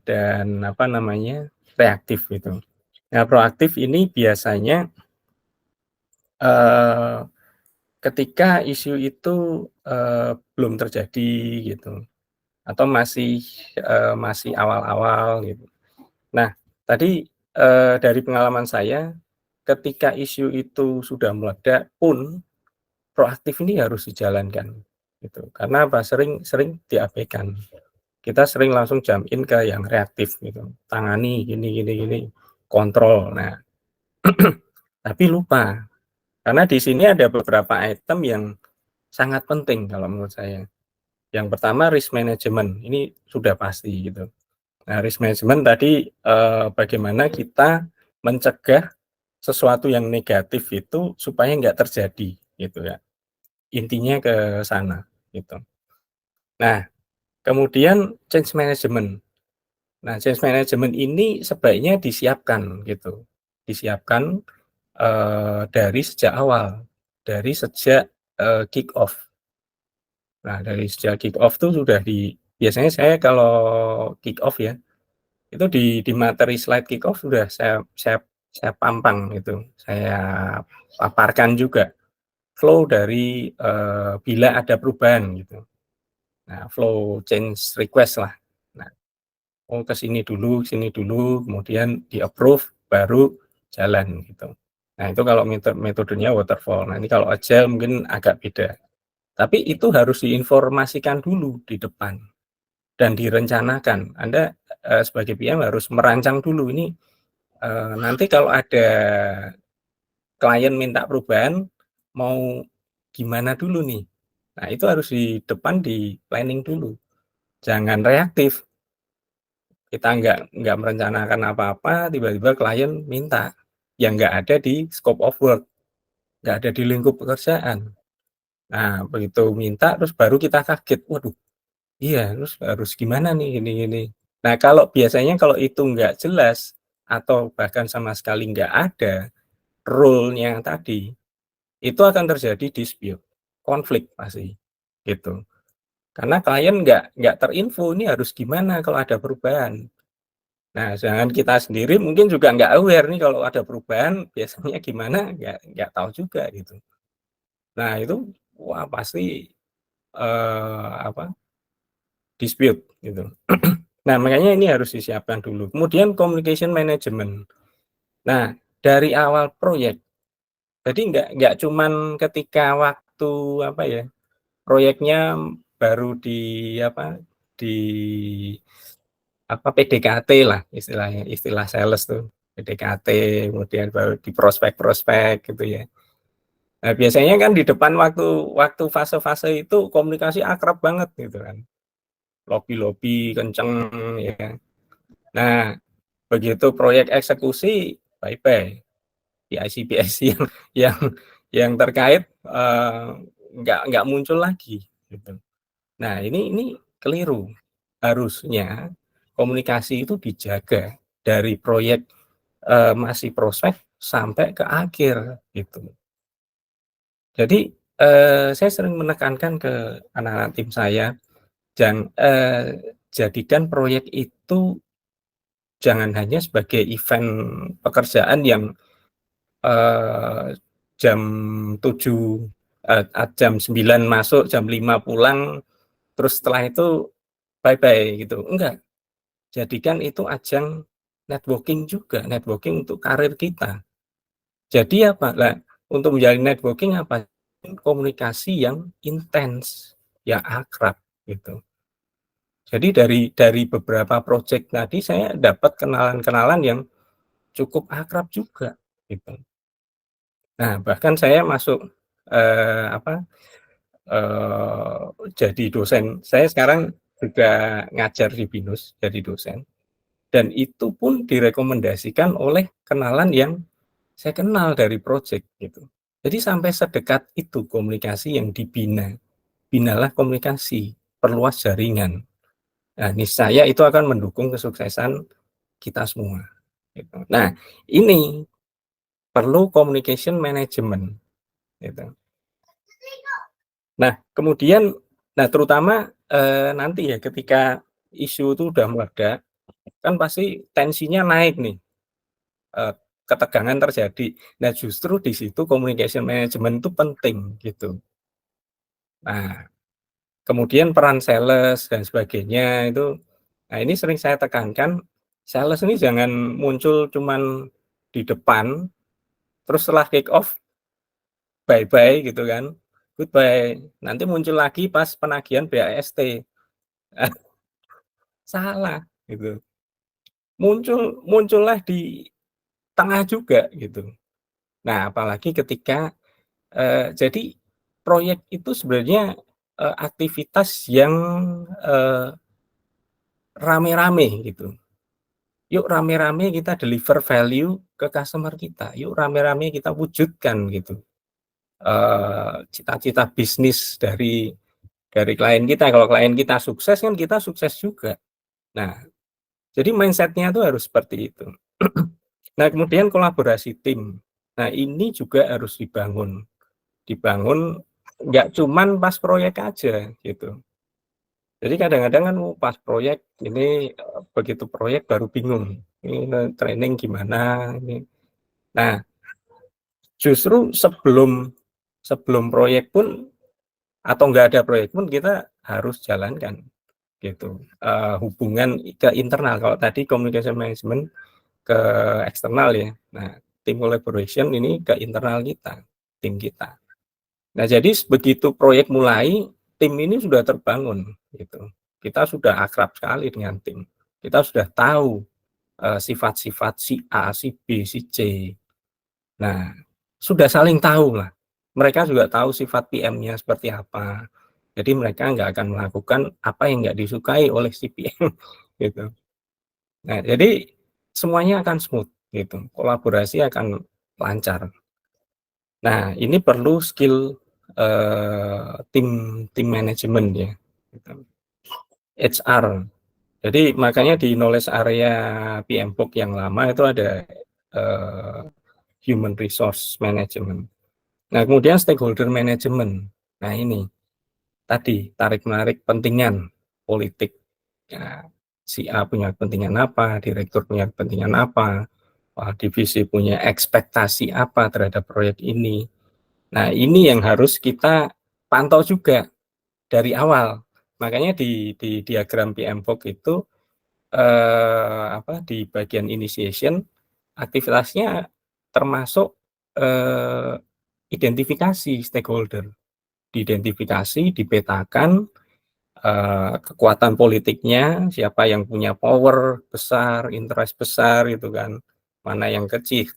apa namanya, reaktif gitu. Nah, proaktif ini biasanya, eee, ketika isu itu, belum terjadi gitu, atau masih awal-awal gitu. Nah, tadi, dari pengalaman saya, ketika isu itu sudah meledak pun, proaktif ini harus dijalankan, gitu. Karena apa, sering sering diabaikan. Kita sering langsung jump in ke yang reaktif gitu, tangani gini gini gini, kontrol. Nah, tapi lupa, karena di sini ada beberapa item yang sangat penting kalau menurut saya. Yang pertama risk management, ini sudah pasti gitu. Nah, risk management tadi, bagaimana kita mencegah sesuatu yang negatif itu supaya nggak terjadi gitu ya, intinya ke sana gitu. Nah, kemudian change management. Nah, change management ini sebaiknya disiapkan gitu, disiapkan, dari sejak awal, dari sejak, kick off. Nah, dari sejak kick off tuh sudah biasanya saya kalau kick off ya, itu di materi slide kick off sudah saya pampang gitu, saya paparkan juga flow dari, bila ada perubahan gitu. Nah, flow change request lah. Nah, oh ke sini dulu, kemudian di-approve, baru jalan gitu. Nah, itu kalau metodenya waterfall. Nah, ini kalau agile mungkin agak beda. Tapi itu harus diinformasikan dulu di depan dan direncanakan. Anda, sebagai PM harus merancang dulu ini, nanti kalau ada klien minta perubahan, mau gimana dulu nih. Nah, itu harus di depan di-planning dulu. Jangan reaktif. Kita nggak merencanakan apa-apa, tiba-tiba klien minta, yang nggak ada di scope of work, nggak ada di lingkup pekerjaan. Nah, begitu minta terus baru kita kaget, "Waduh, iya, terus harus gimana nih, gini." Nah, kalau biasanya kalau itu nggak jelas, atau bahkan sama sekali nggak ada rule-nya tadi, itu akan terjadi dispute, konflik pasti, gitu. Karena klien nggak terinfo, ini harus gimana kalau ada perubahan. Nah, sedangkan kita sendiri mungkin juga nggak aware nih kalau ada perubahan biasanya gimana, nggak tahu juga gitu. Nah itu, wah pasti, apa, dispute gitu. Nah makanya ini harus disiapkan dulu. Kemudian communication management. Nah dari awal proyek, jadi nggak cuman ketika waktu apa ya, proyeknya baru apa, di PDKT lah istilahnya, istilah sales tuh, PDKT, kemudian baru di prospek-prospek gitu ya. Nah, biasanya kan di depan waktu fase-fase itu komunikasi akrab banget gitu kan. Lobby-lobby kenceng ya. Nah, begitu proyek eksekusi, bye-bye. PIC-PIC yang yang terkait nggak muncul lagi gitu. Nah, ini keliru. Harusnya komunikasi itu dijaga dari proyek masih prospek sampai ke akhir gitu. Jadi saya sering menekankan ke anak-anak tim saya, jadikan proyek itu jangan hanya sebagai event pekerjaan yang jam 7, jam 9 masuk, jam 5 pulang, terus setelah itu bye-bye gitu. Enggak, jadikan itu ajang networking juga, networking untuk karir kita. Jadi apa? Lah, untuk menjalin networking apa? Komunikasi yang intens, yang akrab gitu. Jadi dari beberapa proyek tadi saya dapat kenalan-kenalan yang cukup akrab juga gitu. Nah, bahkan saya masuk apa jadi dosen. Saya sekarang juga ngajar di BINUS jadi dosen. Dan itu pun direkomendasikan oleh kenalan yang saya kenal dari proyek gitu. Jadi sampai sedekat itu komunikasi yang dibina. Binalah komunikasi, perluas jaringan. Nah, niscaya itu akan mendukung kesuksesan kita semua. Gitu. Nah, ini perlu communication management. Gitu. Nah, kemudian, nah terutama nanti ya ketika isu itu udah meledak, kan pasti tensinya naik nih, ketegangan terjadi. Nah, justru di situ communication management itu penting gitu. Nah, kemudian peran sales dan sebagainya itu, nah ini sering saya tekankan, sales ini jangan muncul cuman di depan, terus setelah kick off, bye-bye gitu kan, goodbye. Nanti muncul lagi pas penagihan BAST. Salah gitu. Muncullah di tengah juga gitu. Nah, apalagi ketika jadi proyek itu sebenarnya aktivitas yang rame-rame gitu. Yuk rame-rame kita deliver value ke customer kita. Yuk rame-rame kita wujudkan gitu. Cita-cita bisnis dari klien kita. Kalau klien kita sukses kan kita sukses juga. Nah, jadi mindset-nya itu harus seperti itu. Nah, kemudian kolaborasi tim. Nah, ini juga harus dibangun. Dibangun nggak cuman pas proyek aja gitu. Jadi kadang-kadang kan pas proyek ini begitu proyek baru bingung. Ini training gimana ini. Nah, justru sebelum sebelum proyek pun atau nggak ada proyek pun kita harus jalankan gitu. Hubungan ke internal. Kalau tadi communication management ke eksternal ya. Nah, tim collaboration ini ke internal kita, tim kita. Nah, jadi begitu proyek mulai, tim ini sudah terbangun gitu. Kita sudah akrab sekali dengan tim. Kita sudah tahu sifat-sifat si A, si B, si C. Nah, sudah saling tahu lah. Mereka juga tahu sifat PM-nya seperti apa. Jadi mereka nggak akan melakukan apa yang nggak disukai oleh si PM gitu. Nah, jadi semuanya akan smooth gitu. Kolaborasi akan lancar. Nah, ini perlu skill tim tim manajemen ya. Gitu. HR. Jadi makanya di knowledge area PMBOK yang lama itu ada human resource management. Nah, kemudian stakeholder management. Nah, ini tadi tarik-menarik kepentingan politik. Ya, si A punya kepentingan apa, direktur punya kepentingan apa, divisi punya ekspektasi apa terhadap proyek ini. Nah, ini yang harus kita pantau juga dari awal. Makanya di diagram PMBOK itu di bagian initiation aktivitasnya termasuk identifikasi stakeholder, diidentifikasi, dipetakan kekuatan politiknya, siapa yang punya power besar, interest besar itu kan, mana yang kecil.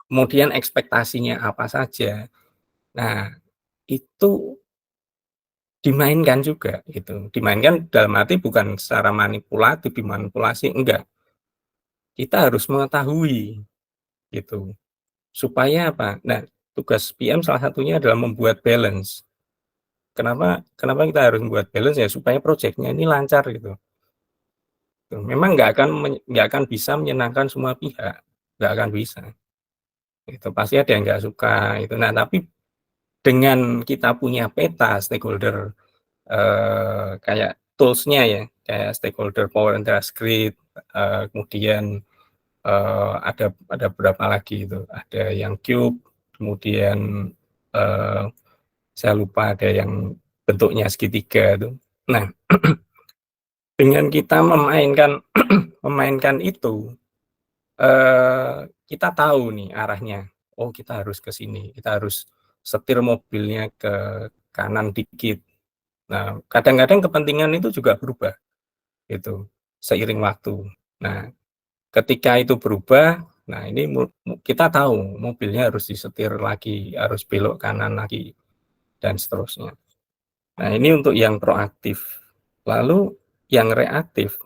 Kemudian ekspektasinya apa saja. Nah, itu dimainkan juga gitu. Dimainkan dalam arti bukan secara manipulatif, dimanipulasi, enggak. Kita harus mengetahui gitu. Supaya apa? Nah, tugas PM salah satunya adalah membuat balance. Kenapa kenapa kita harus membuat balance ya supaya proyeknya ini lancar gitu. Memang nggak akan bisa menyenangkan semua pihak, nggak akan bisa. Itu pasti ada yang nggak suka itu. Nah, tapi dengan kita punya peta stakeholder kayak tools-nya ya, kayak stakeholder power and trust grid, kemudian ada berapa lagi itu, ada yang cube, kemudian saya lupa ada yang bentuknya segitiga itu. Nah, dengan kita memainkan memainkan itu, kita tahu nih arahnya. Oh, kita harus ke sini, kita harus setir mobilnya ke kanan dikit. Nah, kadang-kadang kepentingan itu juga berubah gitu seiring waktu. Nah, ketika itu berubah, nah ini kita tahu mobilnya harus disetir lagi, harus belok kanan lagi dan seterusnya. Nah, ini untuk yang proaktif. Lalu yang reaktif.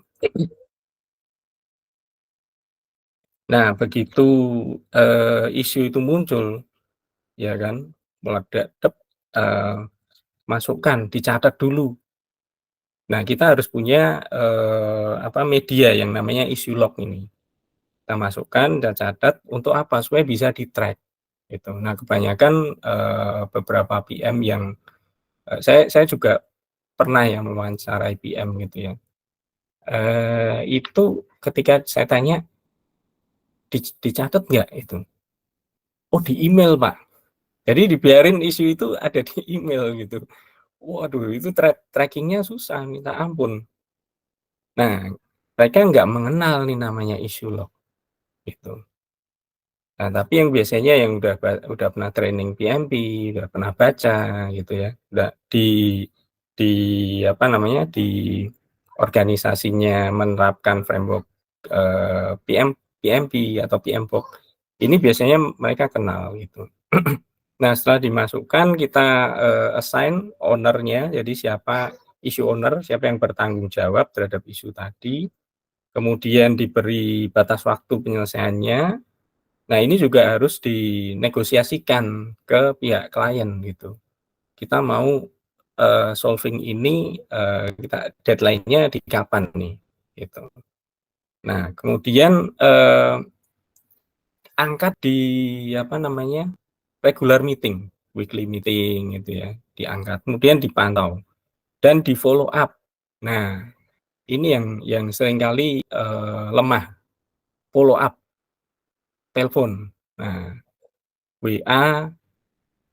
Nah, begitu isu itu muncul, ya kan, meledak, masukkan, dicatat dulu. Nah, kita harus punya media yang namanya issue log ini. Kita masukkan dan catat untuk apa? Supaya bisa di-track gitu. Nah, kebanyakan beberapa PM yang saya juga pernah ya mewawancarai PM gitu ya. Itu ketika saya tanya dicatat nggak itu? Oh, di email Pak. Jadi dibiarin isu itu ada di email gitu. Waduh, itu trackingnya susah minta ampun. Nah, mereka nggak mengenal nih namanya isu log gitu. Nah, tapi yang biasanya yang udah pernah training PMP, udah pernah baca gitu ya, udah di apa namanya, di organisasinya menerapkan framework PMP atau PMBOK, ini biasanya mereka kenal gitu. Nah, setelah dimasukkan kita assign owner-nya, jadi siapa issue owner, siapa yang bertanggung jawab terhadap isu tadi, kemudian diberi batas waktu penyelesaiannya. Nah, ini juga harus dinegosiasikan ke pihak klien gitu. Kita mau solving ini, kita deadline-nya di kapan nih, gitu. Nah, kemudian angkat di apa namanya, regular meeting, weekly meeting gitu ya, diangkat, kemudian dipantau dan di-follow up. Nah, ini yang seringkali lemah, follow up, telepon. Nah, WA,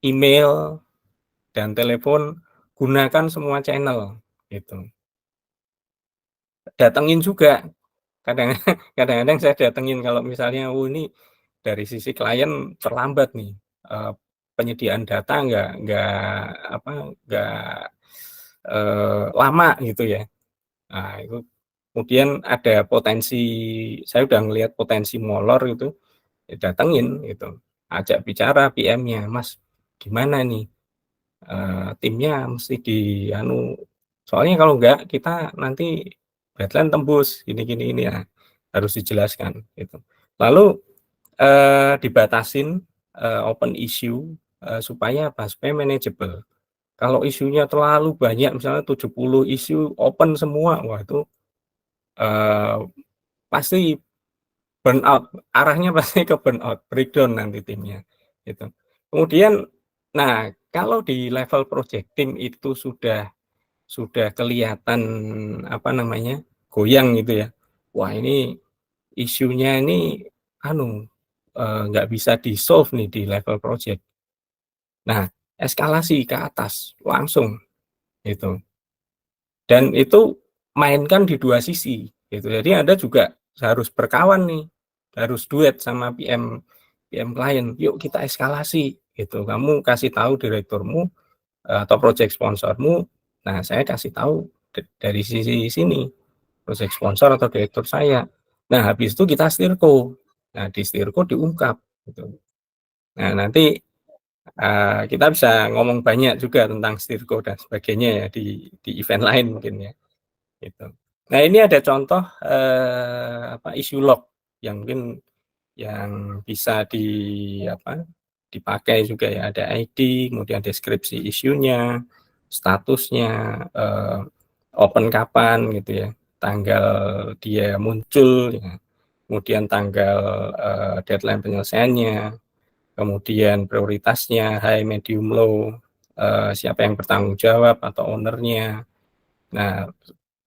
email, dan telepon, gunakan semua channel gitu. Datengin juga, kadang kadang-kadang saya datengin kalau misalnya, oh ini dari sisi klien terlambat nih, penyediaan data nggak lama gitu ya. Nah, itu kemudian ada potensi, saya udah ngelihat potensi molor gitu, ya datengin gitu, ajak bicara PM-nya, "Mas, gimana nih? Timnya mesti soalnya kalau enggak kita nanti deadline tembus gini ini ya, harus dijelaskan gitu. Lalu dibatasin open issue supaya apa? Supaya manageable. Kalau isunya terlalu banyak misalnya 70 isu open semua, wah itu eee, pasti burnout, arahnya pasti ke burnout, breakdown nanti timnya gitu. Kemudian, nah kalau di level project team itu sudah kelihatan apa namanya, goyang gitu ya. Wah ini isunya ini nggak bisa di-solve nih di level project. Nah, eskalasi ke atas langsung gitu. Dan itu mainkan di dua sisi gitu. Jadi Anda juga harus berkawan nih, harus duet sama PM klien. Yuk kita eskalasi gitu. Kamu kasih tahu direkturmu atau project sponsormu. Nah, saya kasih tahu dari sisi sini, project sponsor atau direktur saya. Nah, habis itu kita stirko. Nah, di stirko diungkap gitu. Nah, nanti Kita bisa ngomong banyak juga tentang Stirco dan sebagainya ya di event lain mungkin ya, gitu. Nah ini ada contoh, issue log yang mungkin yang bisa dipakai juga ya, ada ID, kemudian deskripsi isunya, statusnya, open kapan gitu ya, tanggal dia muncul ya, kemudian tanggal, deadline penyelesaiannya, kemudian prioritasnya, high, medium, low, siapa yang bertanggung jawab atau owner-nya. Nah,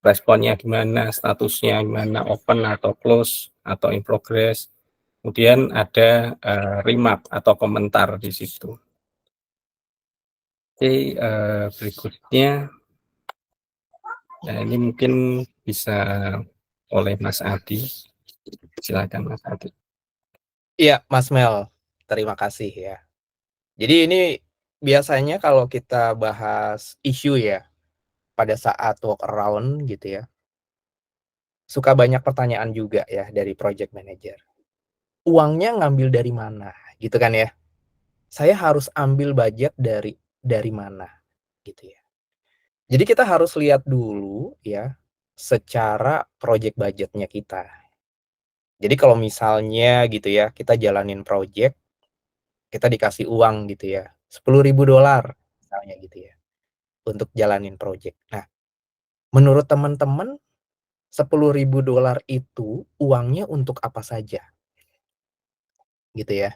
responnya gimana, statusnya gimana, open atau close, atau in progress. Kemudian ada remark atau komentar di situ. Oke, berikutnya, nah ini mungkin bisa oleh Mas Adi. Silakan Mas Adi. Iya, Mas Mel, terima kasih ya. Jadi ini biasanya kalau kita bahas isu ya, pada saat walk around gitu ya, suka banyak pertanyaan juga ya dari project manager. Uangnya ngambil dari mana? Gitu kan ya. Saya harus ambil budget dari mana? Gitu ya. Jadi kita harus lihat dulu ya secara project budgetnya kita. Jadi kalau misalnya gitu ya, kita jalanin project, kita dikasih uang gitu ya, $10.000 misalnya gitu ya, untuk jalanin project. Nah, menurut teman-teman $10.000 itu uangnya untuk apa saja? Gitu ya.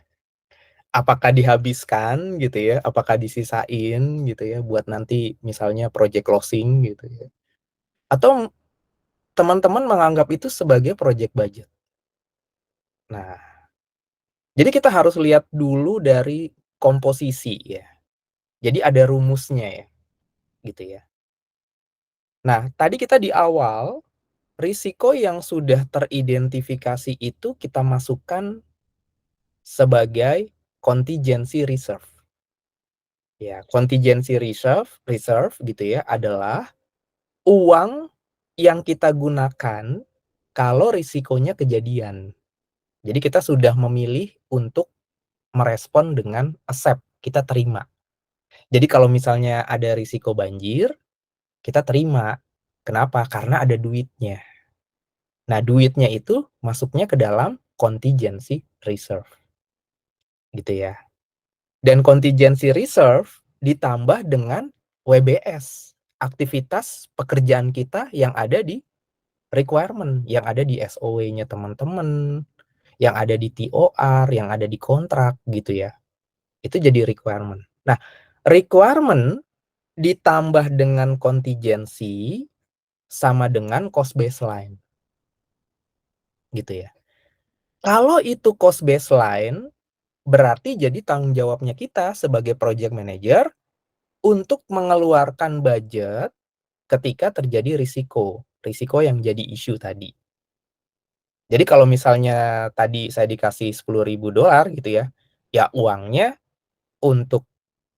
Apakah dihabiskan gitu ya, apakah disisain gitu ya buat nanti misalnya project closing gitu ya. Atau teman-teman menganggap itu sebagai project budget. Nah, jadi kita harus lihat dulu dari komposisi ya. Jadi ada rumusnya ya, gitu ya. Nah, tadi kita di awal, risiko yang sudah teridentifikasi itu kita masukkan sebagai contingency reserve. Ya, contingency reserve gitu ya adalah uang yang kita gunakan kalau risikonya kejadian. Jadi kita sudah memilih untuk merespon dengan accept, kita terima. Jadi kalau misalnya ada risiko banjir, kita terima. Kenapa? Karena ada duitnya. Nah, duitnya itu masuknya ke dalam contingency reserve. Gitu ya. Dan contingency reserve ditambah dengan WBS, aktivitas pekerjaan kita yang ada di requirement, yang ada di SOW-nya teman-teman, yang ada di TOR, yang ada di kontrak gitu ya. Itu jadi requirement. Nah, requirement ditambah dengan contingency sama dengan cost baseline. Gitu ya. Kalau itu cost baseline, berarti jadi tanggung jawabnya kita sebagai project manager untuk mengeluarkan budget ketika terjadi risiko yang jadi isu tadi. Jadi kalau misalnya tadi saya dikasih $10.000 gitu ya, ya uangnya untuk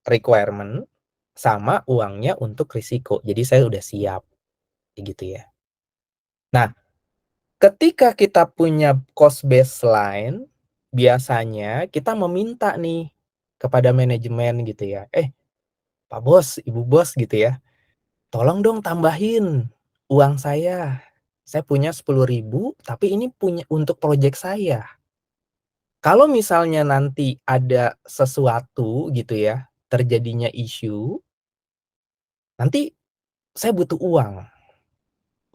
requirement sama uangnya untuk risiko. Jadi saya udah siap, gitu ya. Nah, ketika kita punya cost baseline, biasanya kita meminta nih kepada manajemen gitu ya, Pak Bos, Ibu Bos gitu ya, tolong dong tambahin uang saya. Saya punya 10.000, tapi ini punya untuk proyek saya. Kalau misalnya nanti ada sesuatu gitu ya, terjadinya isu, nanti saya butuh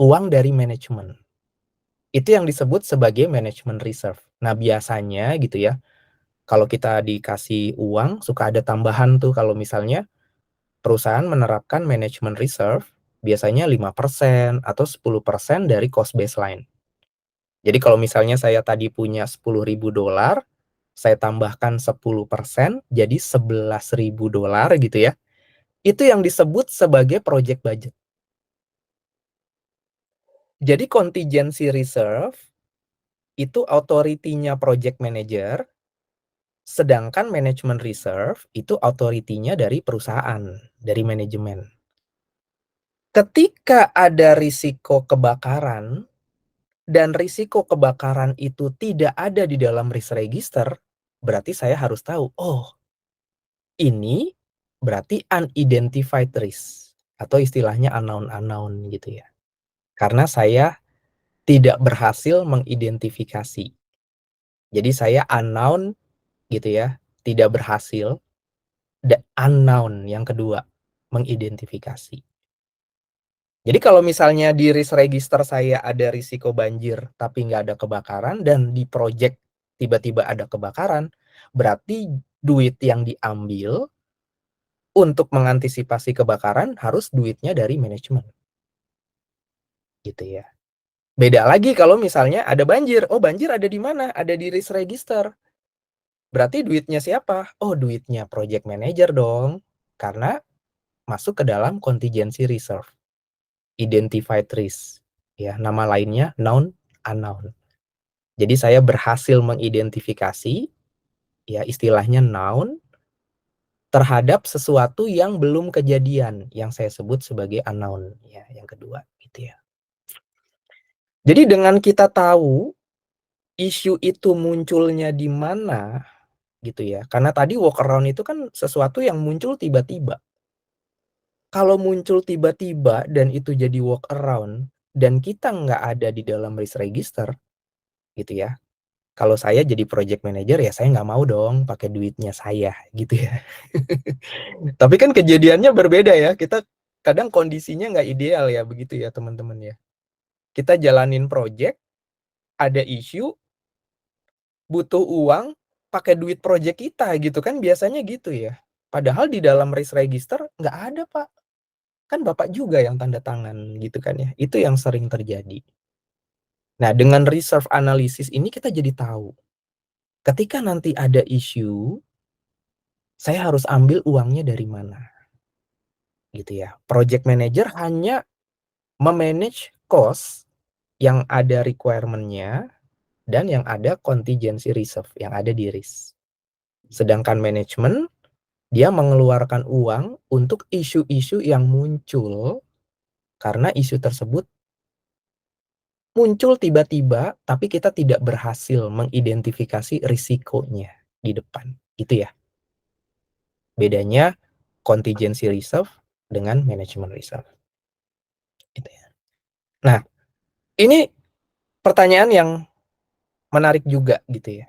uang dari manajemen. Itu yang disebut sebagai management reserve. Nah, biasanya gitu ya, kalau kita dikasih uang, suka ada tambahan tuh kalau misalnya perusahaan menerapkan management reserve, biasanya 5% atau 10% dari cost baseline. Jadi kalau misalnya saya tadi punya $10.000, saya tambahkan 10% jadi $11.000 gitu ya. Itu yang disebut sebagai project budget. Jadi contingency reserve itu authority-nya project manager, sedangkan management reserve itu authority-nya dari perusahaan, dari manajemen. Ketika ada risiko kebakaran dan risiko kebakaran itu tidak ada di dalam risk register, berarti saya harus tahu, oh, Ini berarti unidentified risk atau istilahnya unknown gitu ya. Karena saya tidak berhasil mengidentifikasi. Jadi saya unknown gitu ya, tidak berhasil. Unknown yang kedua, mengidentifikasi. Jadi kalau misalnya di risk register saya ada risiko banjir tapi nggak ada kebakaran, dan di project tiba-tiba ada kebakaran, berarti duit yang diambil untuk mengantisipasi kebakaran harus duitnya dari manajemen. Gitu ya. Beda lagi kalau misalnya ada banjir. Oh, banjir ada di mana? Ada di risk register. Berarti duitnya siapa? Oh, duitnya project manager dong. Karena masuk ke dalam contingency reserve. Identified risk. Ya, nama lainnya known unknown. Jadi saya berhasil mengidentifikasi, ya istilahnya known, terhadap sesuatu yang belum kejadian, yang saya sebut sebagai unknown, ya yang kedua gitu ya. Jadi dengan kita tahu isu itu munculnya di mana gitu ya, karena tadi walk around itu kan sesuatu yang muncul tiba-tiba. Kalau muncul tiba-tiba dan itu jadi walk around dan kita nggak ada di dalam risk register gitu ya, kalau saya jadi project manager ya saya nggak mau dong pakai duitnya saya gitu ya. Tapi kan kejadiannya berbeda ya, kita kadang kondisinya nggak ideal ya begitu ya teman-teman ya. Kita jalanin project, ada isu, butuh uang, pakai duit project kita gitu kan biasanya gitu ya. Padahal di dalam risk register nggak ada Pak. Kan Bapak juga yang tanda tangan gitu kan ya. Itu yang sering terjadi. Nah dengan reserve analysis ini kita jadi tahu. Ketika nanti ada isu, saya harus ambil uangnya dari mana. Gitu ya. Project manager hanya memanage cost yang ada requirement-nya dan yang ada contingency reserve yang ada di risk. Sedangkan manajemen dia mengeluarkan uang untuk isu-isu yang muncul karena isu tersebut muncul tiba-tiba tapi kita tidak berhasil mengidentifikasi risikonya di depan. Itu ya. Bedanya contingency reserve dengan management reserve. Gitu ya. Nah, ini pertanyaan yang menarik juga gitu ya.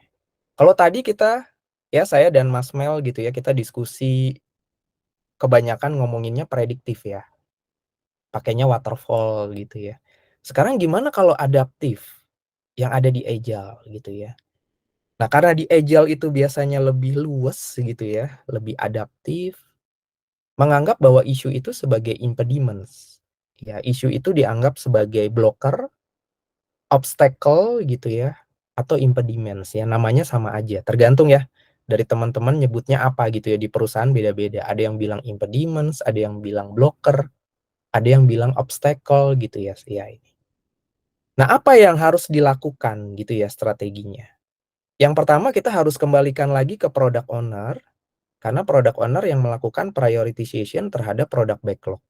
Kalau tadi kita ya saya dan Mas Mel gitu ya, kita diskusi kebanyakan ngomonginnya prediktif ya. Pakainya waterfall gitu ya. Sekarang gimana kalau adaptif yang ada di agile gitu ya. Nah, karena di agile itu biasanya lebih luas gitu ya, lebih adaptif, menganggap bahwa isu itu sebagai impediments. Ya, isu itu dianggap sebagai blocker, obstacle gitu ya, atau impediments ya, namanya sama aja. Tergantung ya dari teman-teman nyebutnya apa gitu ya, di perusahaan beda-beda. Ada yang bilang impediments, ada yang bilang blocker, ada yang bilang obstacle gitu ya. Ya ini. Nah, apa yang harus dilakukan gitu ya strateginya? Yang pertama kita harus kembalikan lagi ke product owner, karena product owner yang melakukan prioritization terhadap product backlog.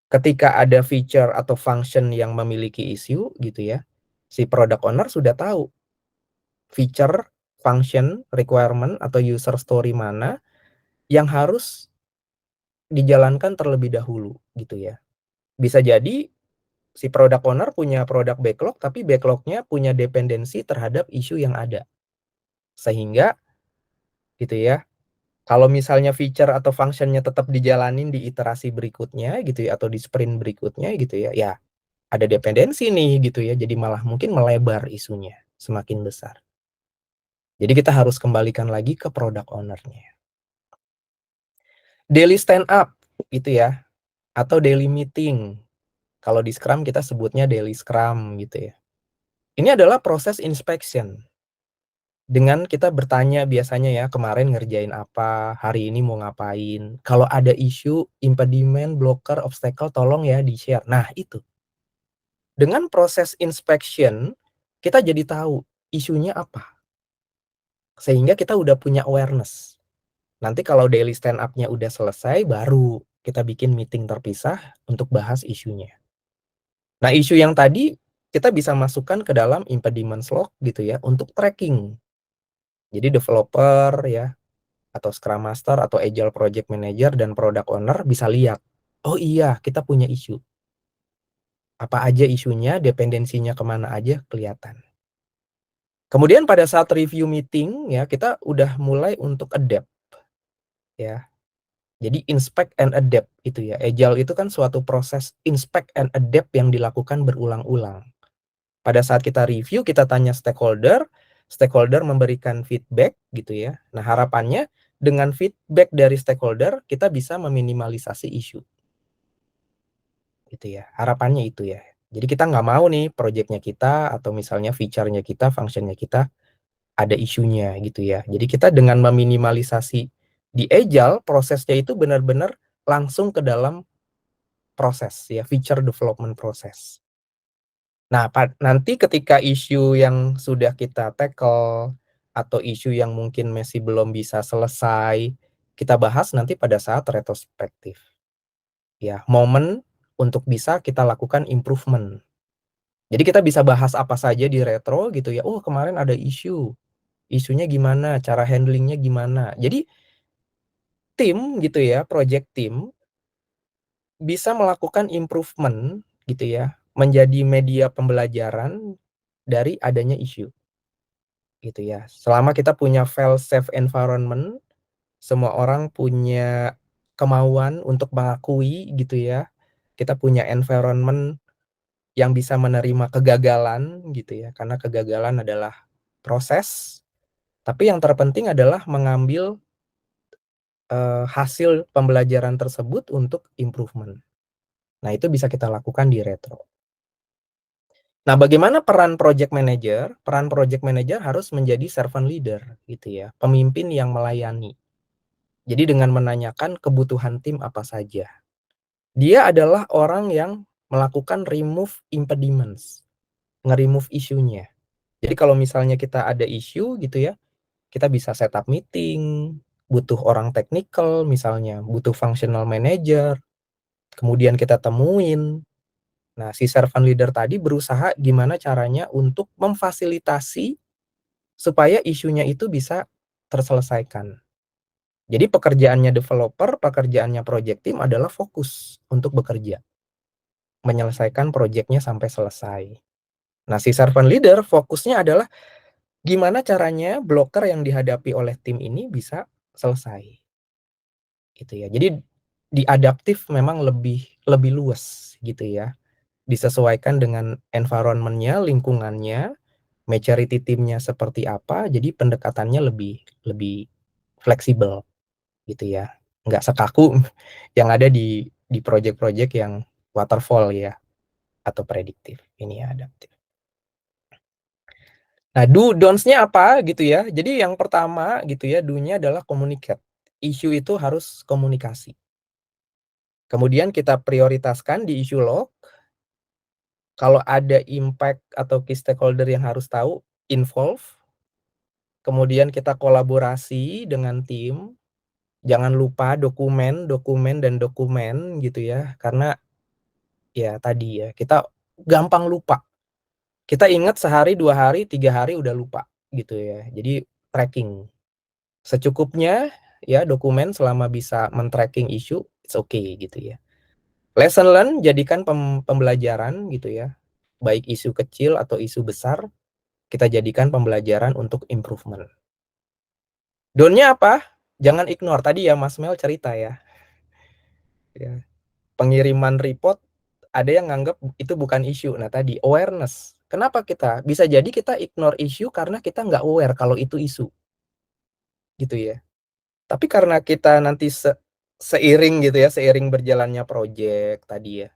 Ketika ada feature atau function yang memiliki isu gitu ya, si product owner sudah tahu feature, function, requirement atau user story mana yang harus dijalankan terlebih dahulu gitu ya. Bisa jadi si product owner punya product backlog tapi backlognya punya dependensi terhadap isu yang ada. Sehingga gitu ya, kalau misalnya feature atau functionnya tetap dijalanin di iterasi berikutnya gitu ya, atau di sprint berikutnya gitu ya, ya ada dependensi nih gitu ya, jadi malah mungkin melebar isunya semakin besar. Jadi kita harus kembalikan lagi ke product owner-nya. Daily stand up gitu ya, atau daily meeting. Kalau di Scrum kita sebutnya daily Scrum gitu ya. Ini adalah proses inspection. Dengan kita bertanya biasanya ya, kemarin ngerjain apa, hari ini mau ngapain. Kalau ada isu, impediment, blocker, obstacle, tolong ya di-share. Nah itu. Dengan proses inspection, kita jadi tahu isunya apa. Sehingga kita udah punya awareness. Nanti kalau daily stand up-nya udah selesai, baru kita bikin meeting terpisah untuk bahas isunya. Nah, isu yang tadi kita bisa masukkan ke dalam impediments log gitu ya untuk tracking. Jadi developer ya atau Scrum Master atau Agile Project Manager dan Product Owner bisa lihat, oh iya kita punya isu. Apa aja isunya, dependensinya kemana aja kelihatan. Kemudian pada saat review meeting ya kita udah mulai untuk adapt ya. Jadi inspect and adapt itu ya. Agile itu kan suatu proses inspect and adapt yang dilakukan berulang-ulang. Pada saat kita review, kita tanya stakeholder, stakeholder memberikan feedback gitu ya. Nah, harapannya dengan feedback dari stakeholder, kita bisa meminimalisasi isu. Gitu ya. Harapannya itu ya. Jadi kita nggak mau nih proyeknya kita atau misalnya feature-nya kita, function-nya kita ada isunya gitu ya. Jadi kita dengan meminimalisasi di Agile, prosesnya itu benar-benar langsung ke dalam proses ya, feature development proses. Nah, nanti ketika isu yang sudah kita tackle atau isu yang mungkin masih belum bisa selesai, kita bahas nanti pada saat retrospektif. Ya, momen untuk bisa kita lakukan improvement. Jadi kita bisa bahas apa saja di retro gitu ya. Oh, kemarin ada isu. Isunya gimana, cara handlingnya gimana. Jadi tim gitu ya, project team bisa melakukan improvement gitu ya, menjadi media pembelajaran dari adanya isu. Gitu ya. Selama kita punya file safe environment, semua orang punya kemauan untuk mengakui gitu ya. Kita punya environment yang bisa menerima kegagalan gitu ya. Karena kegagalan adalah proses, tapi yang terpenting adalah mengambil hasil pembelajaran tersebut untuk improvement. Nah, itu bisa kita lakukan di retro. Nah, bagaimana peran project manager? Peran project manager harus menjadi servant leader gitu ya, pemimpin yang melayani. Jadi dengan menanyakan kebutuhan tim apa saja. Dia adalah orang yang melakukan remove impediments, nge-remove isunya. Jadi kalau misalnya kita ada isu gitu ya, kita bisa setup meeting, butuh orang technical misalnya, butuh functional manager, kemudian kita temuin. Nah, si servant leader tadi berusaha gimana caranya untuk memfasilitasi supaya isunya itu bisa terselesaikan. Jadi pekerjaannya developer, pekerjaannya project team adalah fokus untuk bekerja, menyelesaikan projectnya sampai selesai. Nah, si servant leader fokusnya adalah gimana caranya blocker yang dihadapi oleh tim ini bisa selesai. Gitu ya. Jadi di adaptif memang lebih lebih luas gitu ya. Disesuaikan dengan environment-nya, lingkungannya, maturity timnya seperti apa, jadi pendekatannya lebih lebih fleksibel gitu ya. Nggak sekaku yang ada di project-project yang waterfall ya atau prediktif. Ini ya adaptif. Nah, don'ts-nya apa gitu ya. Jadi yang pertama gitu ya, do-nya adalah communicate. Isu itu harus komunikasi. Kemudian kita prioritaskan di isu log. Kalau ada impact atau key stakeholder yang harus tahu, involve. Kemudian kita kolaborasi dengan tim. Jangan lupa dokumen, dokumen, dan dokumen gitu ya. Karena ya tadi ya, kita gampang lupa. Kita ingat sehari, 2 hari, 3 hari udah lupa gitu ya. Jadi tracking secukupnya ya, dokumen selama bisa men-tracking isu, it's okay gitu ya. Lesson learn jadikan pembelajaran gitu ya. Baik isu kecil atau isu besar, kita jadikan pembelajaran untuk improvement. Down-nya apa? Jangan ignore. Tadi ya Mas Mel cerita ya. Ya. Pengiriman report ada yang nganggap itu bukan isu. Nah tadi awareness. Kenapa kita? Bisa jadi kita ignore isu karena kita nggak aware kalau itu isu. Gitu ya. Tapi karena kita nanti seiring gitu ya, seiring berjalannya project tadi ya,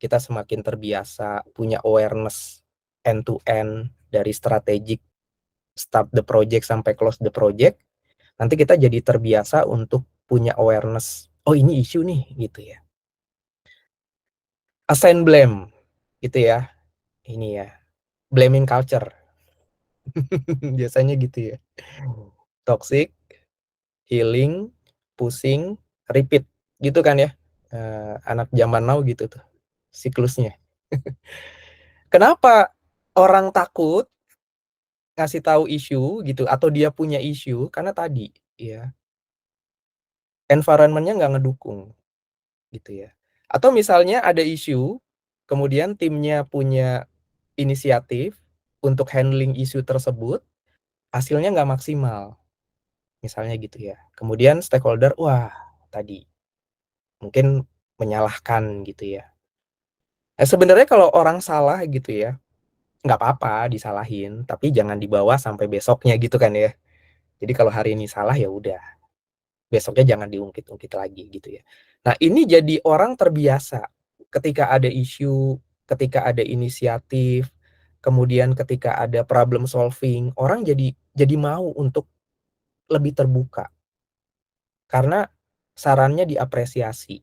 kita semakin terbiasa punya awareness end to end dari strategic start the project sampai close the project. Nanti kita jadi terbiasa untuk punya awareness. Oh ini isu nih gitu ya. Assign blame gitu ya. Ini ya. Blaming culture. Biasanya gitu ya. Toxic, healing, pusing, repeat. Gitu kan ya. Anak zaman now gitu tuh siklusnya. Kenapa orang takut ngasih tahu isu gitu atau dia punya isu? Karena tadi ya environment-nya nggak ngedukung, gitu ya. Atau misalnya ada isu, kemudian timnya punya inisiatif untuk handling isu tersebut, hasilnya nggak maksimal, misalnya gitu ya. Kemudian stakeholder, wah tadi, mungkin menyalahkan gitu ya. Sebenarnya kalau orang salah gitu ya, nggak apa-apa disalahin, tapi jangan dibawa sampai besoknya gitu kan ya. Jadi kalau hari ini salah ya udah, besoknya jangan diungkit-ungkit lagi gitu ya. Nah, ini jadi orang terbiasa ketika ada isu, ketika ada inisiatif, kemudian ketika ada problem solving, orang jadi mau untuk lebih terbuka. Karena sarannya diapresiasi.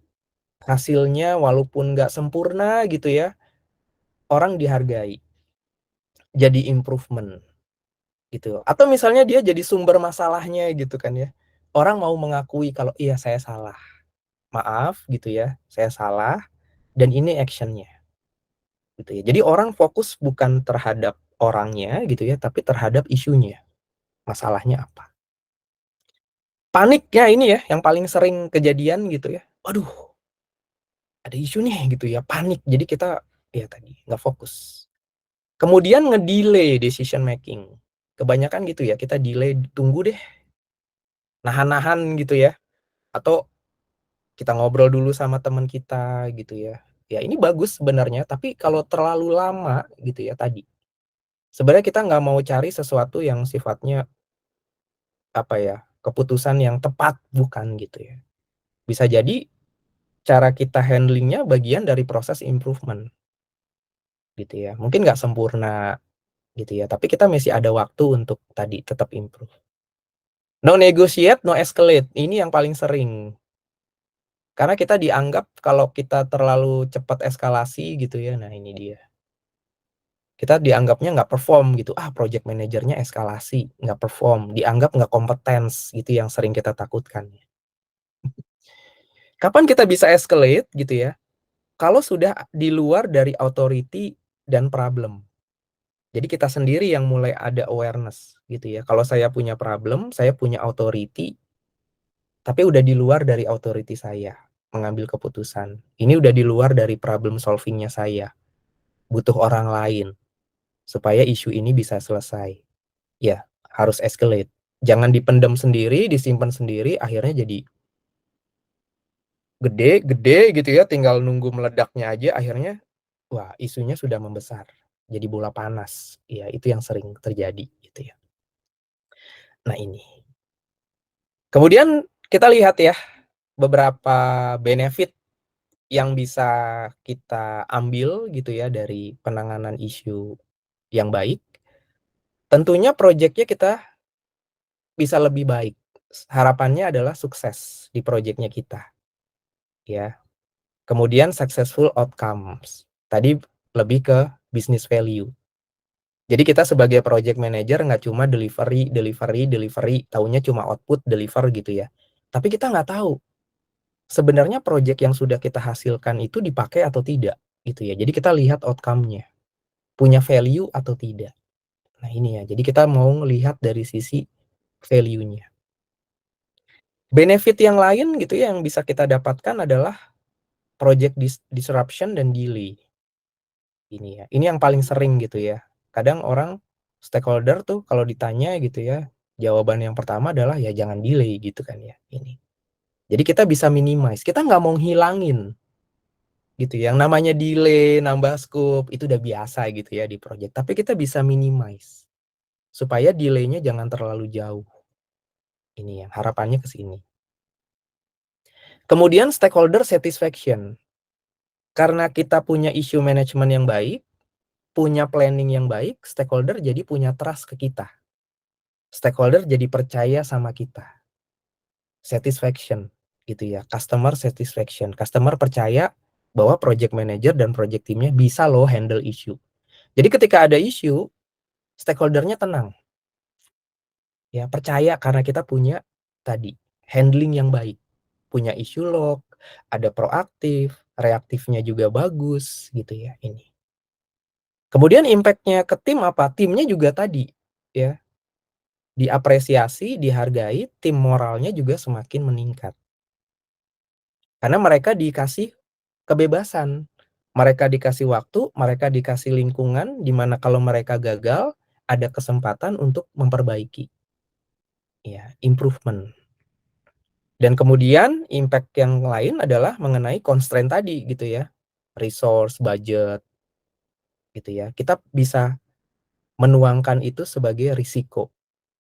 Hasilnya walaupun nggak sempurna gitu ya, orang dihargai. Jadi improvement gitu. Atau misalnya dia jadi sumber masalahnya gitu kan ya. Orang mau mengakui kalau iya saya salah. Maaf gitu ya, saya salah dan ini actionnya gitu ya. Jadi orang fokus bukan terhadap orangnya gitu ya, tapi terhadap isunya. Masalahnya apa? Paniknya ini ya yang paling sering kejadian gitu ya. Waduh, ada isu nih gitu ya, panik. Jadi kita ya tadi nggak fokus. Kemudian ngedelay decision making. Kebanyakan gitu ya, kita delay, tunggu deh, nahan-nahan gitu ya. Atau kita ngobrol dulu sama teman kita gitu ya. Ya ini bagus sebenarnya, tapi kalau terlalu lama gitu ya tadi, sebenarnya kita nggak mau cari sesuatu yang sifatnya apa ya, keputusan yang tepat, bukan gitu ya. Bisa jadi cara kita handlingnya bagian dari proses improvement gitu ya. Mungkin nggak sempurna gitu ya, tapi kita masih ada waktu untuk tadi tetap improve. No negotiate, no escalate. Ini yang paling sering. Karena kita dianggap kalau kita terlalu cepat eskalasi gitu ya, nah ini dia. Kita dianggapnya nggak perform gitu, project manajernya eskalasi, nggak perform, dianggap nggak kompetens gitu yang sering kita takutkan. Kapan kita bisa escalate gitu ya, kalau sudah di luar dari authority dan problem. Jadi kita sendiri yang mulai ada awareness gitu ya, kalau saya punya problem, saya punya authority, tapi udah di luar dari authority saya mengambil keputusan. Ini udah di luar dari problem solving-nya saya, butuh orang lain supaya isu ini bisa selesai. Ya, harus escalate. Jangan dipendam sendiri, disimpan sendiri, akhirnya jadi gede gitu ya, tinggal nunggu meledaknya aja, akhirnya wah isunya sudah membesar, jadi bola panas. Ya itu yang sering terjadi gitu ya. Nah ini. Kemudian kita lihat ya beberapa benefit yang bisa kita ambil gitu ya dari penanganan isu yang baik. Tentunya proyeknya kita bisa lebih baik. Harapannya adalah sukses di proyeknya kita ya. Kemudian successful outcomes. Tadi lebih ke business value. Jadi kita sebagai project manager nggak cuma delivery, taunya cuma output, deliver gitu ya. Tapi kita nggak tahu sebenarnya project yang sudah kita hasilkan itu dipakai atau tidak gitu ya. Jadi kita lihat outcome-nya, punya value atau tidak. Nah ini ya, jadi kita mau melihat dari sisi value-nya. Benefit yang lain gitu ya yang bisa kita dapatkan adalah project disruption dan delay. Ini ya, ini yang paling sering gitu ya. Kadang orang stakeholder tuh kalau ditanya gitu ya, jawaban yang pertama adalah ya jangan delay gitu kan ya, ini. Jadi kita bisa minimize, kita nggak mau hilangin gitu ya. Yang namanya delay, nambah scope itu udah biasa gitu ya di project. Tapi kita bisa minimize supaya delaynya jangan terlalu jauh. Ini yang harapannya ke sini. Kemudian stakeholder satisfaction. Karena kita punya issue management yang baik, punya planning yang baik, stakeholder jadi punya trust ke kita. Stakeholder jadi percaya sama kita. Satisfaction gitu ya, customer satisfaction. Customer percaya bahwa project manager dan project teamnya bisa loh handle issue. Jadi ketika ada issue, stakeholdernya tenang. Ya, percaya karena kita punya tadi handling yang baik. Punya issue log, ada proaktif, reaktifnya juga bagus gitu ya ini. Kemudian impact-nya ke tim apa? Timnya juga tadi ya, diapresiasi, dihargai, tim moralnya juga semakin meningkat. Karena mereka dikasih kebebasan, mereka dikasih waktu, mereka dikasih lingkungan, di mana kalau mereka gagal, ada kesempatan untuk memperbaiki. Ya, improvement. Dan kemudian impact yang lain adalah mengenai constraint tadi gitu ya, resource, budget, gitu ya. Kita bisa menuangkan itu sebagai risiko.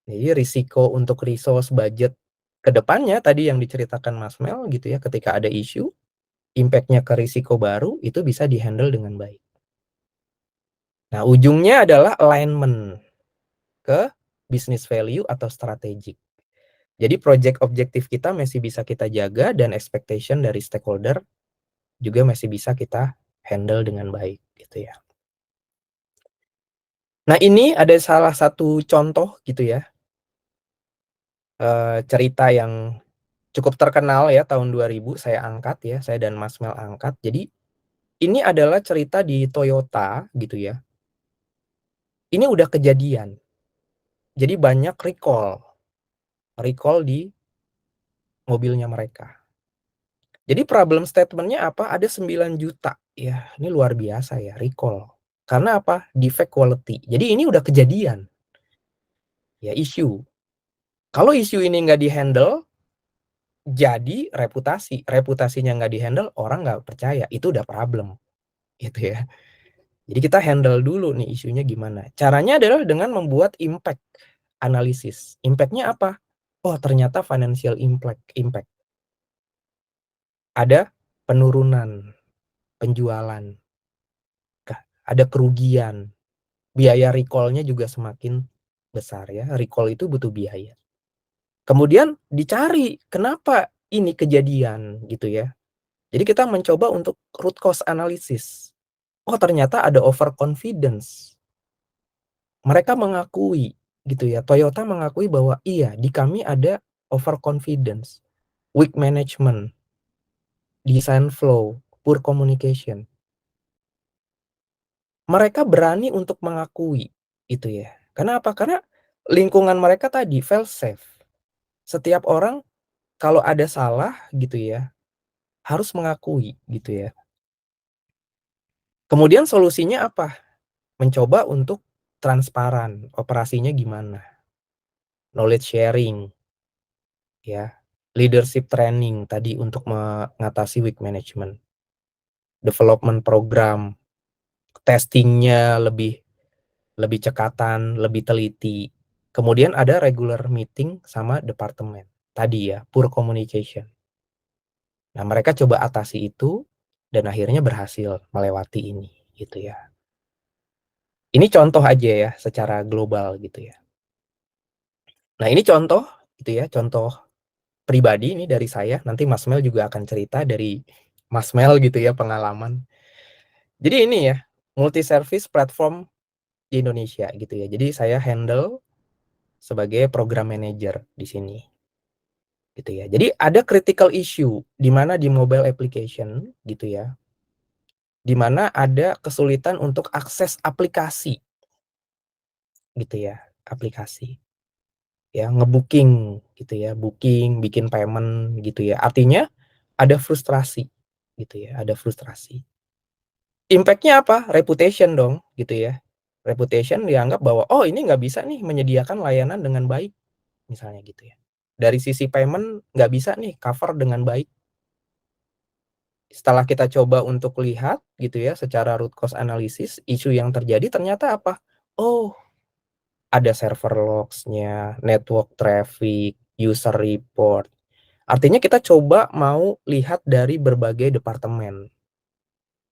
Jadi risiko untuk resource, budget ke depannya tadi yang diceritakan Mas Mel gitu ya, ketika ada isu, impact-nya ke risiko baru itu bisa di-handle dengan baik. Nah, ujungnya adalah alignment ke business value atau strategic. Jadi project objektif kita masih bisa kita jaga dan expectation dari stakeholder juga masih bisa kita handle dengan baik gitu ya. Nah, ini ada salah satu contoh gitu ya, cerita yang cukup terkenal ya tahun 2000 saya angkat ya, saya dan Mas Mel angkat. Jadi ini adalah cerita di Toyota gitu ya. Ini udah kejadian. Jadi banyak recall di mobilnya mereka. Jadi problem statement-nya apa? Ada 9 juta. Ya, ini luar biasa ya, recall. Karena apa? Defect quality. Jadi ini udah kejadian. Ya, isu. Kalau isu ini nggak di-handle, jadi reputasi. Reputasinya nggak di-handle, orang nggak percaya. Itu udah problem. Gitu ya. Jadi kita handle dulu nih isunya gimana. Caranya adalah dengan membuat impact analisis. Impact-nya apa? Oh, ternyata financial impact. Ada penurunan penjualan, ada kerugian, biaya recall-nya juga semakin besar ya. Recall itu butuh biaya. Kemudian dicari kenapa ini kejadian gitu ya. Jadi kita mencoba untuk root cause analysis. Oh, ternyata ada overconfidence. Mereka mengakui gitu ya. Toyota mengakui bahwa iya, di kami ada overconfidence, weak management, design flow, poor communication. Mereka berani untuk mengakui itu ya. Karena apa? Karena lingkungan mereka tadi fail safe. Setiap orang kalau ada salah gitu ya, harus mengakui gitu ya. Kemudian solusinya apa? Mencoba untuk transparan, operasinya gimana? Knowledge sharing ya. Leadership training tadi untuk mengatasi weak management. Development program, testingnya lebih cekatan, lebih teliti. Kemudian ada regular meeting sama departemen. Tadi ya, poor communication. Nah, mereka coba atasi itu dan akhirnya berhasil melewati ini gitu ya. Ini contoh aja ya secara global gitu ya. Nah, ini contoh gitu ya, contoh pribadi ini dari saya. Nanti Mas Mel juga akan cerita dari Mas Mel gitu ya pengalaman. Jadi ini ya, multi service platform di Indonesia gitu ya. Jadi saya handle sebagai program manager di sini. Gitu ya. Jadi ada critical issue di mana di mobile application gitu ya. Di mana ada kesulitan untuk akses aplikasi gitu ya, aplikasi. Ya, nge-booking gitu ya, booking, bikin payment gitu ya. Artinya ada frustrasi gitu ya, ada frustrasi. Impact-nya apa? Reputation dong gitu ya. Reputation dianggap bahwa oh ini nggak bisa nih menyediakan layanan dengan baik misalnya gitu ya. Dari sisi payment nggak bisa nih cover dengan baik. Setelah kita coba untuk lihat gitu ya secara root cause analysis, isu yang terjadi ternyata apa? Oh, ada server logs-nya, network traffic, user report. Artinya kita coba mau lihat dari berbagai departemen.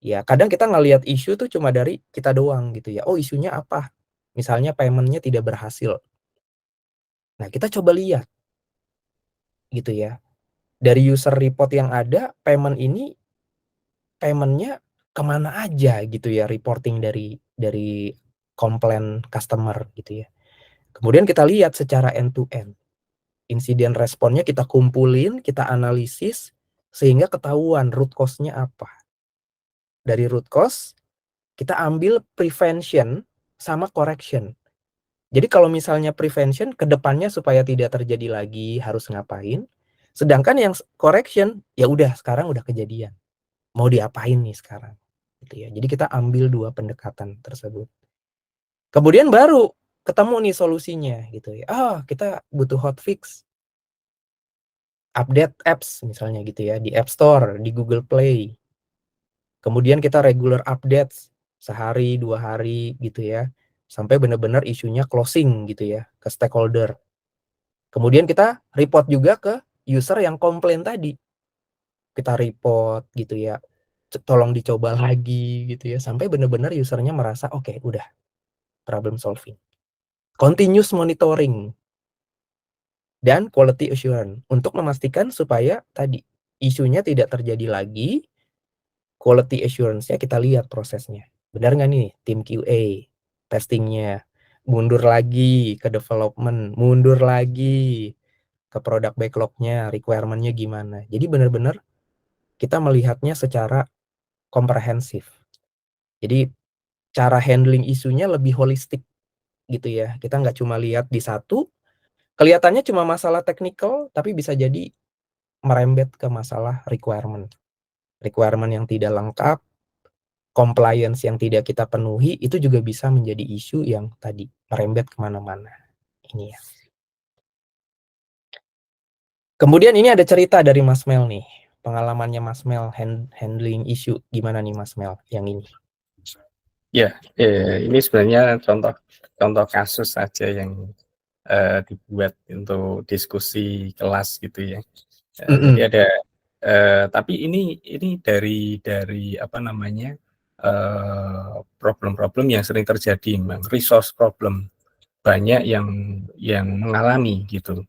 Ya, kadang kita ngelihat isu tuh cuma dari kita doang gitu ya. Oh, isunya apa? Misalnya payment-nya tidak berhasil. Nah, kita coba lihat gitu ya. Dari user report yang ada, payment-nya kemana aja gitu ya, reporting dari komplain customer gitu ya. Kemudian kita lihat secara end to end. Insiden responnya kita kumpulin, kita analisis, sehingga ketahuan root cause-nya apa. Dari root cause, kita ambil prevention sama correction. Jadi kalau misalnya prevention, ke depannya supaya tidak terjadi lagi harus ngapain. Sedangkan yang correction, ya udah sekarang udah kejadian. Mau diapain nih sekarang? Gitu ya. Jadi kita ambil dua pendekatan tersebut. Kemudian baru ketemu nih solusinya gitu ya. Kita butuh hotfix. Update apps misalnya gitu ya di App Store, di Google Play. Kemudian kita regular updates sehari, 2 hari gitu ya. Sampai benar-benar isunya closing gitu ya ke stakeholder. Kemudian kita report juga ke user yang komplain tadi. Kita report gitu ya. Tolong dicoba lagi gitu ya sampai benar-benar usernya merasa oke, udah problem solving. Continuous monitoring dan quality assurance untuk memastikan supaya tadi isunya tidak terjadi lagi. Quality assurance-nya kita lihat prosesnya. Benar nggak nih tim QA testingnya, mundur lagi ke development, mundur lagi ke product backlog-nya, requirement-nya gimana. Jadi benar-benar kita melihatnya secara komprehensif. Jadi cara handling isunya lebih holistik gitu ya. Kita nggak cuma lihat di satu, kelihatannya cuma masalah technical, tapi bisa jadi merembet ke masalah requirement. Requirement yang tidak lengkap, compliance yang tidak kita penuhi, itu juga bisa menjadi isu yang tadi merembet kemana-mana. Ini ya. Kemudian ini ada cerita dari Mas Mel nih. Pengalamannya Mas Mel handling isu. Gimana nih Mas Mel yang ini? Ya, ini sebenarnya contoh kasus saja yang dibuat untuk diskusi kelas gitu ya. Jadi ada tapi ini dari apa namanya problem-problem yang sering terjadi, memang resource problem banyak yang mengalami gitu.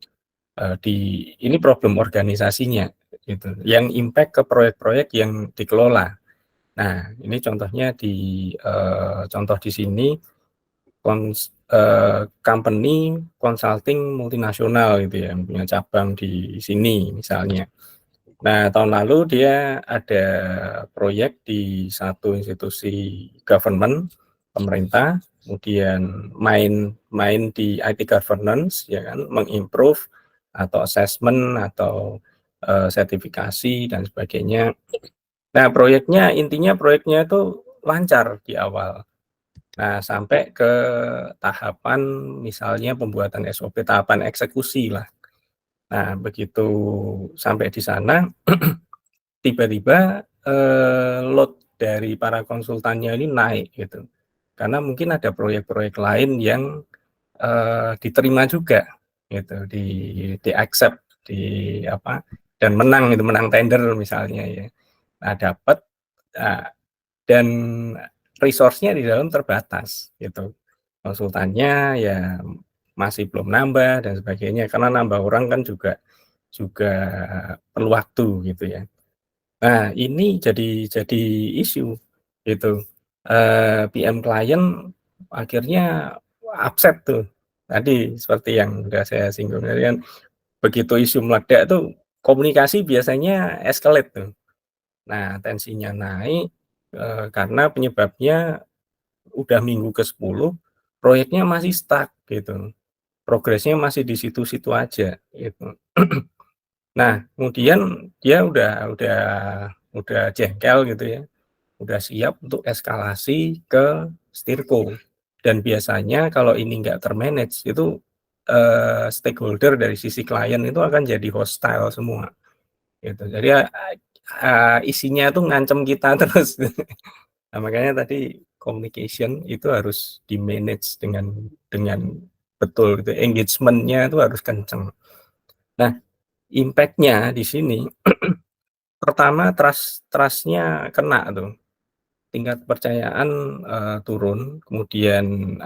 Ini problem organisasinya gitu, yang impact ke proyek-proyek yang dikelola. Nah, ini contohnya contoh di sini company consulting multinasional gitu ya, yang punya cabang di sini misalnya. Nah, tahun lalu dia ada proyek di satu institusi government, pemerintah, kemudian main di IT governance, ya kan, mengimprove atau assessment atau sertifikasi dan sebagainya. Nah, intinya proyeknya itu lancar di awal. Nah, sampai ke tahapan misalnya pembuatan SOP, tahapan eksekusi lah. Nah, begitu sampai di sana, tiba-tiba load dari para konsultannya ini naik gitu. Karena mungkin ada proyek-proyek lain yang diterima juga gitu, di accept dan menang tender misalnya ya. Nah, dapat dan resource-nya di dalam terbatas gitu. Konsultannya ya masih belum nambah dan sebagainya, karena nambah orang kan juga perlu waktu gitu ya. Nah, ini jadi isu gitu. PM klien akhirnya upset tuh. Tadi seperti yang udah saya singgung tadi kan, begitu isu meledak tuh komunikasi biasanya escalate tuh. Nah, tensinya naik karena penyebabnya udah minggu ke-10 proyeknya masih stuck gitu. Progresnya masih di situ-situ aja gitu. Nah, kemudian dia udah jengkel gitu ya, udah siap untuk eskalasi ke steerco. Dan biasanya kalau ini nggak termanage itu stakeholder dari sisi klien itu akan jadi hostile semua gitu. Jadi isinya tuh ngancem kita terus. Nah, makanya tadi communication itu harus di-manage dengan betul gitu. Engagement-nya itu harus kenceng. Nah, impact-nya di sini pertama trust-nya kena tuh. Tingkat kepercayaan turun, kemudian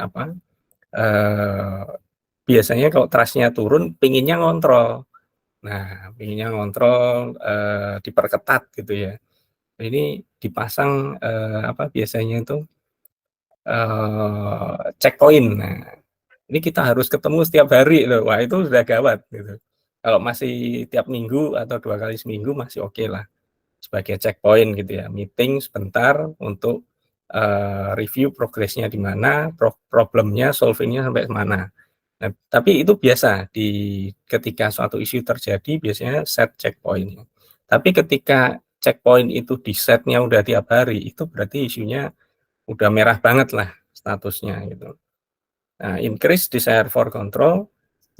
biasanya kalau trust-nya turun pinginnya ngontrol. Nah, pinginnya ngontrol diperketat gitu ya. Ini dipasang biasanya itu checkpoint. Nah, ini kita harus ketemu setiap hari loh. Wah, itu sudah gawat gitu. Kalau masih tiap minggu atau 2 kali seminggu masih oke lah sebagai checkpoint gitu ya. Meeting sebentar untuk review progresnya di mana, problemnya, solvingnya sampai mana. Nah, tapi itu biasa ketika suatu isu terjadi biasanya set checkpoint. Tapi ketika checkpoint itu di-set-nya udah tiap hari, itu berarti isunya udah merah banget lah statusnya gitu. Nah, increase desire for control.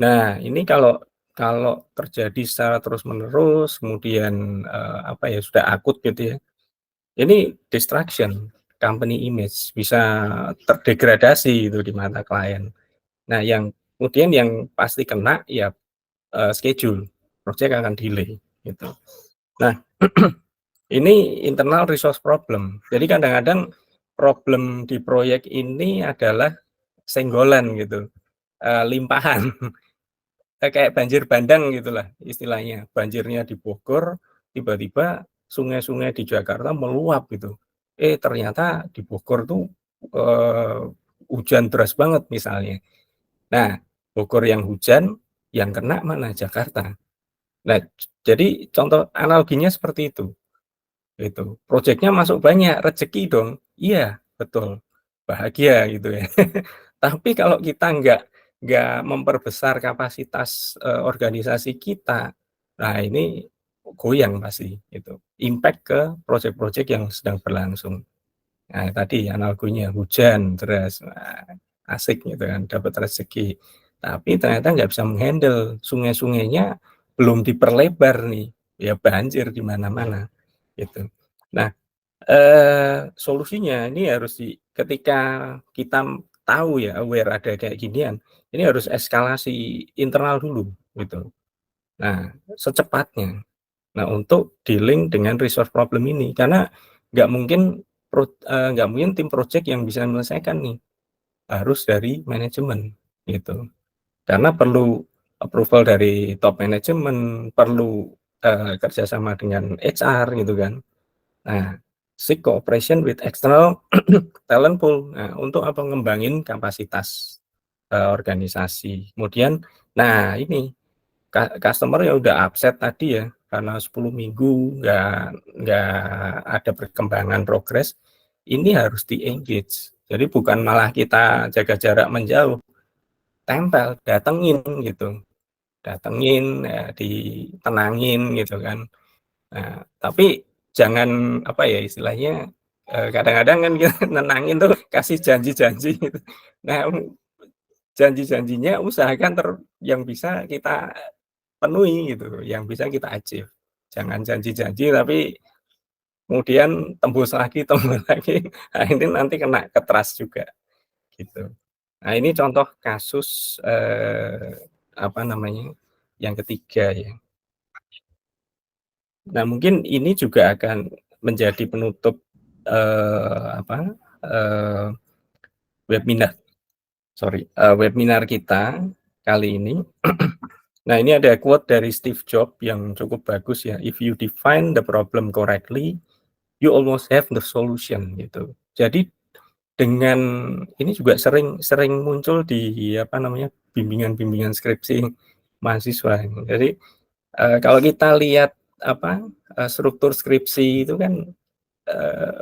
Nah, ini kalau kalau terjadi secara terus-menerus, kemudian apa ya sudah akut gitu ya. Ini distraction company image bisa terdegradasi itu di mata klien. Nah, kemudian yang pasti kena ya schedule, project akan delay gitu. Nah, ini internal resource problem. Jadi kadang-kadang problem di proyek ini adalah senggolan gitu, limpahan. Kayak banjir bandang gitulah istilahnya. Banjirnya di Bogor, tiba-tiba sungai-sungai di Jakarta meluap gitu. Ternyata di Bogor tuh hujan deras banget misalnya. Nah, Bogor yang hujan, yang kena mana? Jakarta. Nah, jadi contoh analoginya seperti itu. Itu proyeknya masuk banyak, rezeki dong. Iya, betul. Bahagia gitu ya. Tapi kalau kita nggak memperbesar kapasitas organisasi kita, nah ini goyang pasti itu. Impact ke proyek-proyek yang sedang berlangsung. Nah, tadi analoginya hujan deras, nah, asik gitu kan, dapat rezeki. Tapi ternyata nggak bisa menghandle sungai-sungainya belum diperlebar nih, ya banjir di mana-mana gitu. Nah, solusinya ini harus ketika kita tahu ya aware ada kayak ginian, ini harus eskalasi internal dulu gitu. Nah, secepatnya. Nah, untuk dealing dengan resource problem ini karena nggak mungkin nggak mungkin tim project yang bisa menyelesaikan nih, harus dari manajemen gitu. Karena perlu approval dari top manajemen, perlu kerjasama dengan HR gitu kan. Nah, seek cooperation with external talent pool. Nah, untuk apa ngembangin kapasitas organisasi. Kemudian, nah ini customer ya udah upset tadi ya karena 10 minggu nggak ada perkembangan progres, ini harus di-engage. Jadi bukan malah kita jaga jarak menjauh, tempel, datengin gitu. Datengin, ya, ditenangin gitu kan. Nah, tapi jangan apa ya istilahnya kadang-kadang kan kita nenangin tuh kasih janji-janji gitu. Nah, janji-janjinya usahakan yang bisa kita penuhi gitu, yang bisa kita achieve. Jangan janji-janji tapi kemudian tembus lagi tembus lagi, nah ini nanti kena ke trust juga, gitu. Nah ini contoh kasus, apa namanya, yang ketiga ya. Nah mungkin ini juga akan menjadi penutup, apa, webinar webinar kita kali ini. Nah, ini ada quote dari Steve Jobs yang cukup bagus ya, "If you define the problem correctly, you almost have the solution," gitu. Jadi dengan ini juga sering sering muncul di apa namanya, bimbingan-bimbingan skripsi mahasiswa. Jadi, kalau kita lihat apa, struktur skripsi itu kan, eee,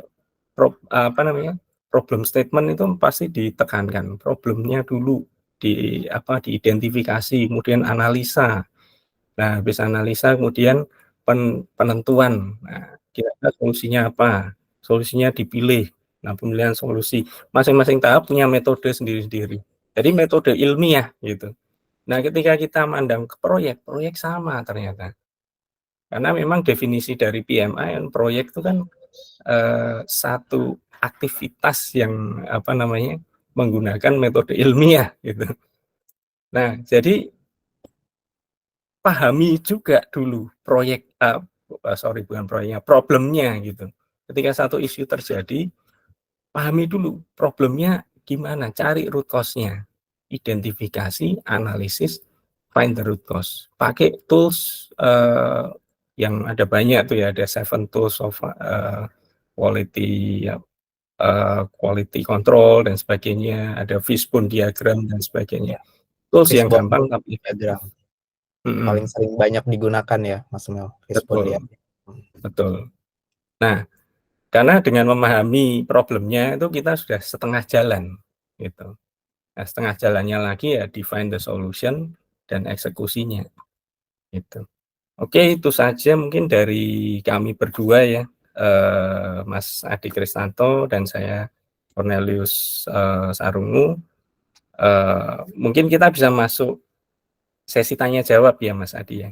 apa namanya, problem statement itu pasti ditekankan, problemnya dulu apa, diidentifikasi, kemudian analisa. Nah, habis analisa kemudian penentuan. Nah, kira-kira solusinya apa? Solusinya dipilih. Nah, pemilihan solusi. Masing-masing tahap punya metode sendiri-sendiri. Jadi metode ilmiah gitu. Nah, ketika kita mandang ke proyek, proyek sama ternyata. Karena memang definisi dari PMI proyek itu kan satu aktivitas yang apa namanya menggunakan metode ilmiah gitu. Nah, jadi pahami juga dulu bukan proyeknya, problemnya gitu. Ketika satu isu terjadi, pahami dulu problemnya gimana, cari root cause-nya. Identifikasi, analisis, find the root cause. Pakai tools yang ada banyak tuh ya, ada 7 tools of quality quality control dan sebagainya, ada fishbone diagram dan sebagainya. Ya, Tools yang fishbone gampang tapi efektif. diagram paling sering banyak digunakan ya, Mas Mel, fishbone Betul, diagram. betul. Nah, karena dengan memahami problemnya itu kita sudah setengah jalan gitu. Nah, setengah jalannya lagi ya define the solution dan eksekusinya, gitu. Oke, itu saja mungkin dari kami berdua ya, Mas Adi Kristanto dan saya Cornelius Sarungu. Mungkin kita bisa masuk sesi tanya jawab ya Mas Adi ya.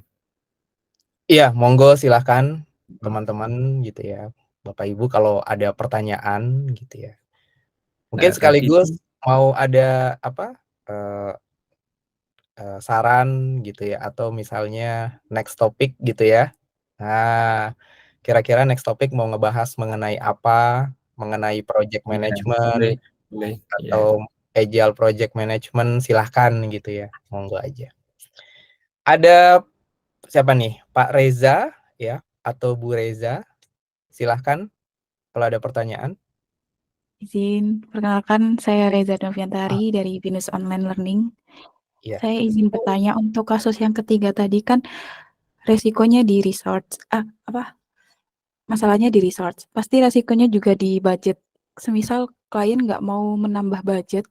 Iya, monggo silahkan teman-teman gitu ya, Bapak Ibu kalau ada pertanyaan gitu ya. Mungkin Nah, tadi sekaligus mau ada apa, saran gitu ya atau misalnya next topic gitu ya. Nah, kira-kira next topic mau ngebahas mengenai apa, mengenai project ya, boleh, management boleh, ya. atau agile project management, silahkan gitu ya, monggo aja. Ada siapa nih, Pak Reza ya atau Bu Reza? Silahkan kalau ada pertanyaan. Izin, perkenalkan saya Reza Ah, Noviantari dari Binus Online Learning. iya. Saya izin bertanya untuk kasus yang ketiga tadi kan resikonya di resource, masalahnya di resource. Pasti resikonya juga di budget. Semisal klien nggak mau menambah budget,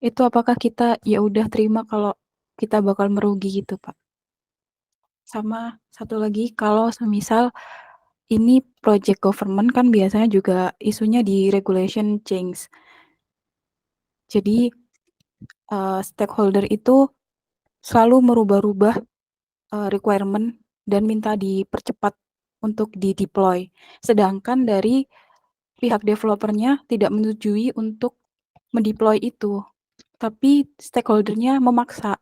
itu apakah kita ya udah terima kalau kita bakal merugi gitu, Pak? Sama satu lagi, kalau semisal ini project government kan biasanya juga isunya di regulation change. Jadi stakeholder itu selalu merubah-rubah requirement dan minta dipercepat untuk di-deploy. Sedangkan dari pihak developernya tidak menyetujui untuk mendeploy itu, tapi stakeholder-nya memaksa.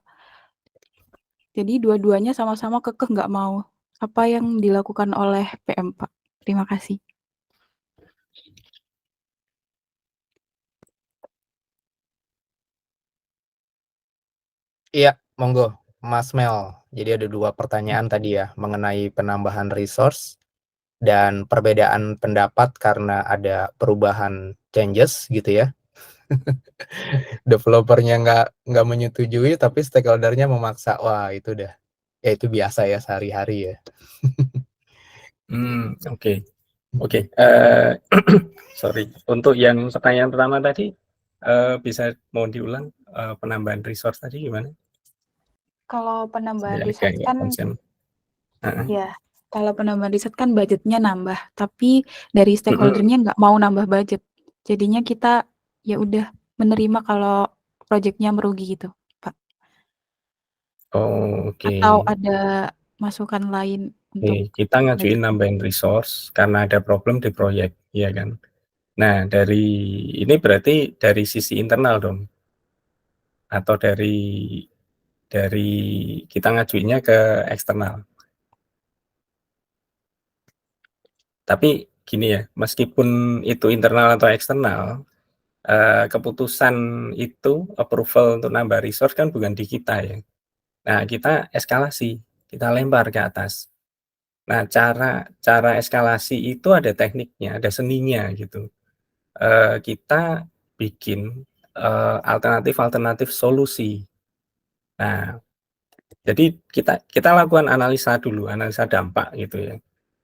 Jadi dua-duanya sama-sama kekeh nggak mau. Apa yang dilakukan oleh PM, Pak? Terima kasih. Iya, monggo, Mas Mel. Jadi ada 2 pertanyaan tadi ya, mengenai penambahan resource dan perbedaan pendapat karena ada perubahan changes gitu ya. Developernya nggak menyetujui, tapi stakeholder-nya memaksa. Wah, itu udah ya itu biasa ya sehari-hari ya. Oke. Oke, sorry. Untuk yang pertanyaan pertama tadi, bisa mau diulang, penambahan resource tadi gimana? Kalau penambahan Saya agak riset nggak kan, konsen. ya, kalau penambahan riset kan budgetnya nambah, tapi dari stakeholder-nya nggak mau nambah budget. Jadinya kita ya udah menerima kalau proyeknya merugi gitu, Pak. Oh, oke. Atau ada masukan lain untuk Oke, kita ngajuin nambahin resource karena ada problem di proyek, ya kan? Nah, ini berarti dari sisi internal dong, atau dari kita ngajuinnya ke eksternal. Tapi gini ya, meskipun itu internal atau eksternal, keputusan itu approval untuk nambah resource kan bukan di kita ya. Nah, kita eskalasi, kita lempar ke atas. Nah, cara eskalasi itu ada tekniknya, ada seninya gitu. Kita bikin alternatif solusi. Nah, jadi kita lakukan analisa dulu, analisa dampak gitu ya.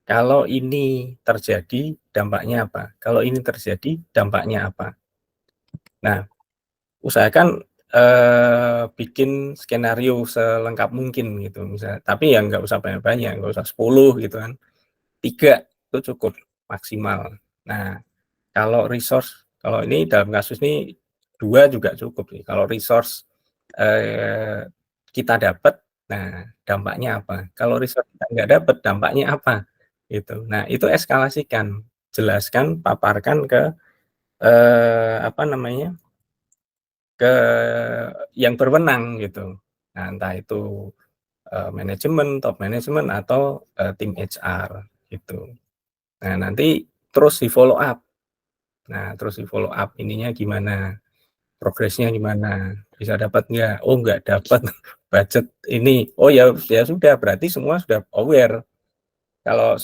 Kalau ini terjadi, dampaknya apa? Kalau ini terjadi, dampaknya apa? Nah, usahakan bikin skenario selengkap mungkin gitu, misalnya. Tapi ya nggak usah banyak-banyak, nggak usah 10 gitu kan. 3 itu cukup maksimal. Nah, kalau ini dalam kasus ini 2 juga cukup nih. Kalau resource kita dapat, nah dampaknya apa? Kalau resource kita nggak dapat, dampaknya apa? Gitu. Nah, itu eskalasikan, jelaskan, paparkan ke apa namanya? Ke yang berwenang gitu. Nah, entah itu manajemen, top manajemen atau tim HR gitu. Nah, nanti terus di-follow up. Nah, terus di-follow up ininya gimana, progresnya gimana, bisa dapat nggak? Oh, nggak dapat budget ini. Oh ya, ya sudah, berarti semua sudah aware. Kalau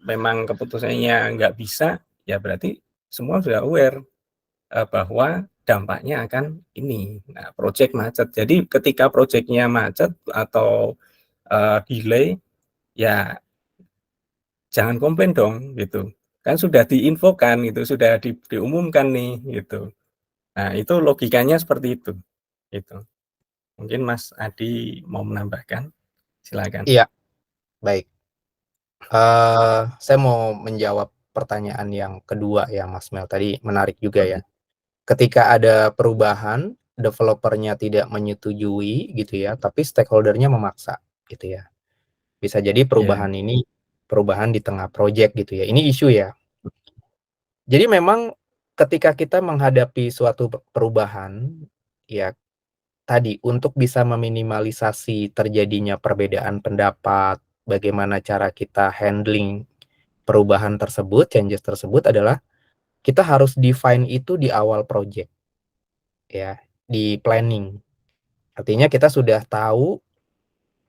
memang keputusannya nggak bisa, ya berarti semua sudah aware bahwa dampaknya akan ini. Nah, project macet. Jadi ketika projectnya macet atau delay, ya jangan komplain dong gitu. Kan sudah diinfokan gitu, sudah diumumkan nih gitu. Nah, itu logikanya seperti itu. Itu. Mungkin Mas Adi mau menambahkan? Silakan. Iya, baik. Saya mau menjawab pertanyaan yang kedua ya, Mas Mel, tadi menarik juga ya. Ketika ada perubahan, developernya tidak menyetujui gitu ya, tapi stakeholder-nya memaksa gitu ya. Bisa jadi perubahan ini perubahan di tengah project gitu ya. Ini isu ya. Jadi memang ketika kita menghadapi suatu perubahan, ya tadi untuk bisa meminimalisasi terjadinya perbedaan pendapat, bagaimana cara kita handling perubahan tersebut, changes tersebut adalah kita harus define itu di awal project ya, di planning. Artinya kita sudah tahu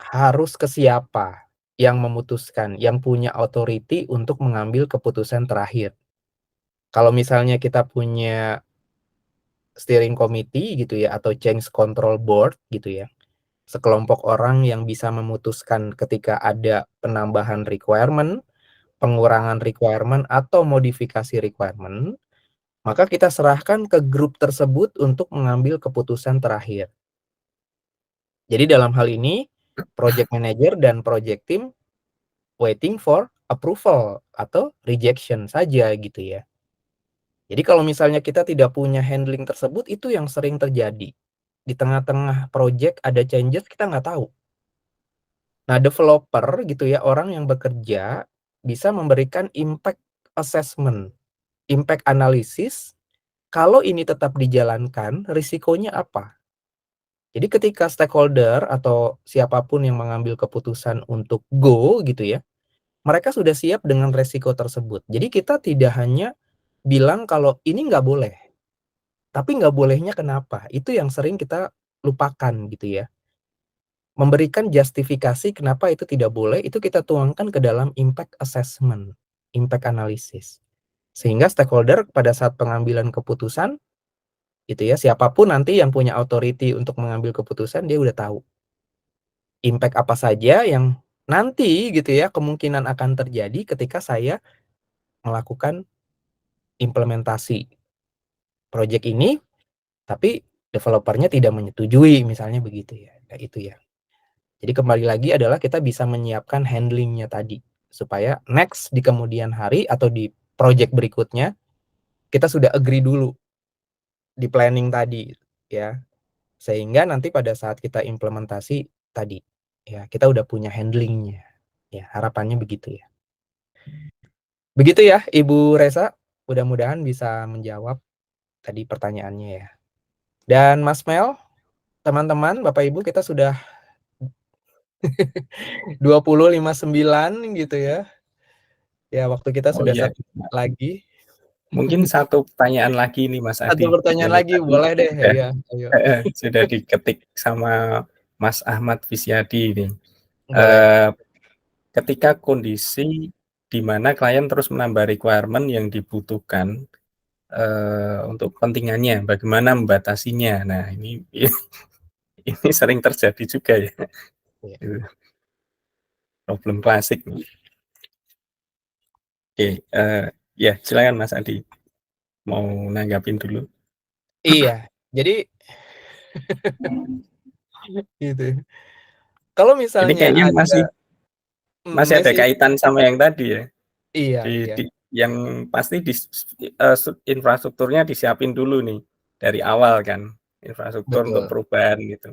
harus ke siapa yang memutuskan, yang punya authority untuk mengambil keputusan terakhir. Kalau misalnya kita punya steering committee gitu ya, atau change control board gitu ya, sekelompok orang yang bisa memutuskan ketika ada penambahan requirement, pengurangan requirement, atau modifikasi requirement, maka kita serahkan ke grup tersebut untuk mengambil keputusan terakhir. Jadi dalam hal ini, project manager dan project team waiting for approval atau rejection saja gitu ya. Jadi kalau misalnya kita tidak punya handling tersebut, itu yang sering terjadi. Di tengah-tengah project ada changes, kita nggak tahu. Nah, developer gitu ya, orang yang bekerja bisa memberikan impact assessment, impact analysis, kalau ini tetap dijalankan, risikonya apa? Jadi ketika stakeholder atau siapapun yang mengambil keputusan untuk go gitu ya, mereka sudah siap dengan resiko tersebut. Jadi kita tidak hanya bilang kalau ini nggak boleh, tapi nggak bolehnya kenapa? Itu yang sering kita lupakan gitu ya. Memberikan justifikasi kenapa itu tidak boleh, itu kita tuangkan ke dalam impact assessment, impact analysis. Sehingga stakeholder pada saat pengambilan keputusan, itu ya, siapapun nanti yang punya authority untuk mengambil keputusan, dia udah tahu impact apa saja yang nanti gitu ya, kemungkinan akan terjadi ketika saya melakukan implementasi project ini, tapi developernya tidak menyetujui, misalnya begitu ya. Nah, itu ya. Jadi kembali lagi adalah kita bisa menyiapkan handlingnya tadi, supaya next di kemudian hari atau di project berikutnya, kita sudah agree dulu di planning tadi ya. Sehingga nanti pada saat kita implementasi tadi, ya kita udah punya handlingnya. Ya, harapannya begitu ya. Begitu ya, Ibu Reza. Mudah-mudahan bisa menjawab tadi pertanyaannya ya. Dan Mas Mel, teman-teman, Bapak Ibu, kita sudah 20.59 gitu ya. Ya, waktu kita Oh sudah iya, 1 lagi. mungkin satu pertanyaan lagi nih Mas Satu Adi, pertanyaan ini lagi, tadi boleh deh. sudah Iya, ayo. sudah diketik sama Mas Ahmad Fisyadi ini. Boleh. Ketika kondisi di mana klien terus menambah requirement yang dibutuhkan untuk kepentingannya, bagaimana membatasinya? Nah, ini ini sering terjadi juga ya. Iya. Problem klasik. Oke, ya silakan Mas Adi. Mau nanggapin dulu. Iya, jadi gitu. Kalau Ini misalnya kayaknya ada masih ada masih kaitan sama yang tadi ya. iya, iya. Yang pasti infrastrukturnya disiapin dulu nih dari awal kan, infrastruktur untuk Betul. perubahan gitu.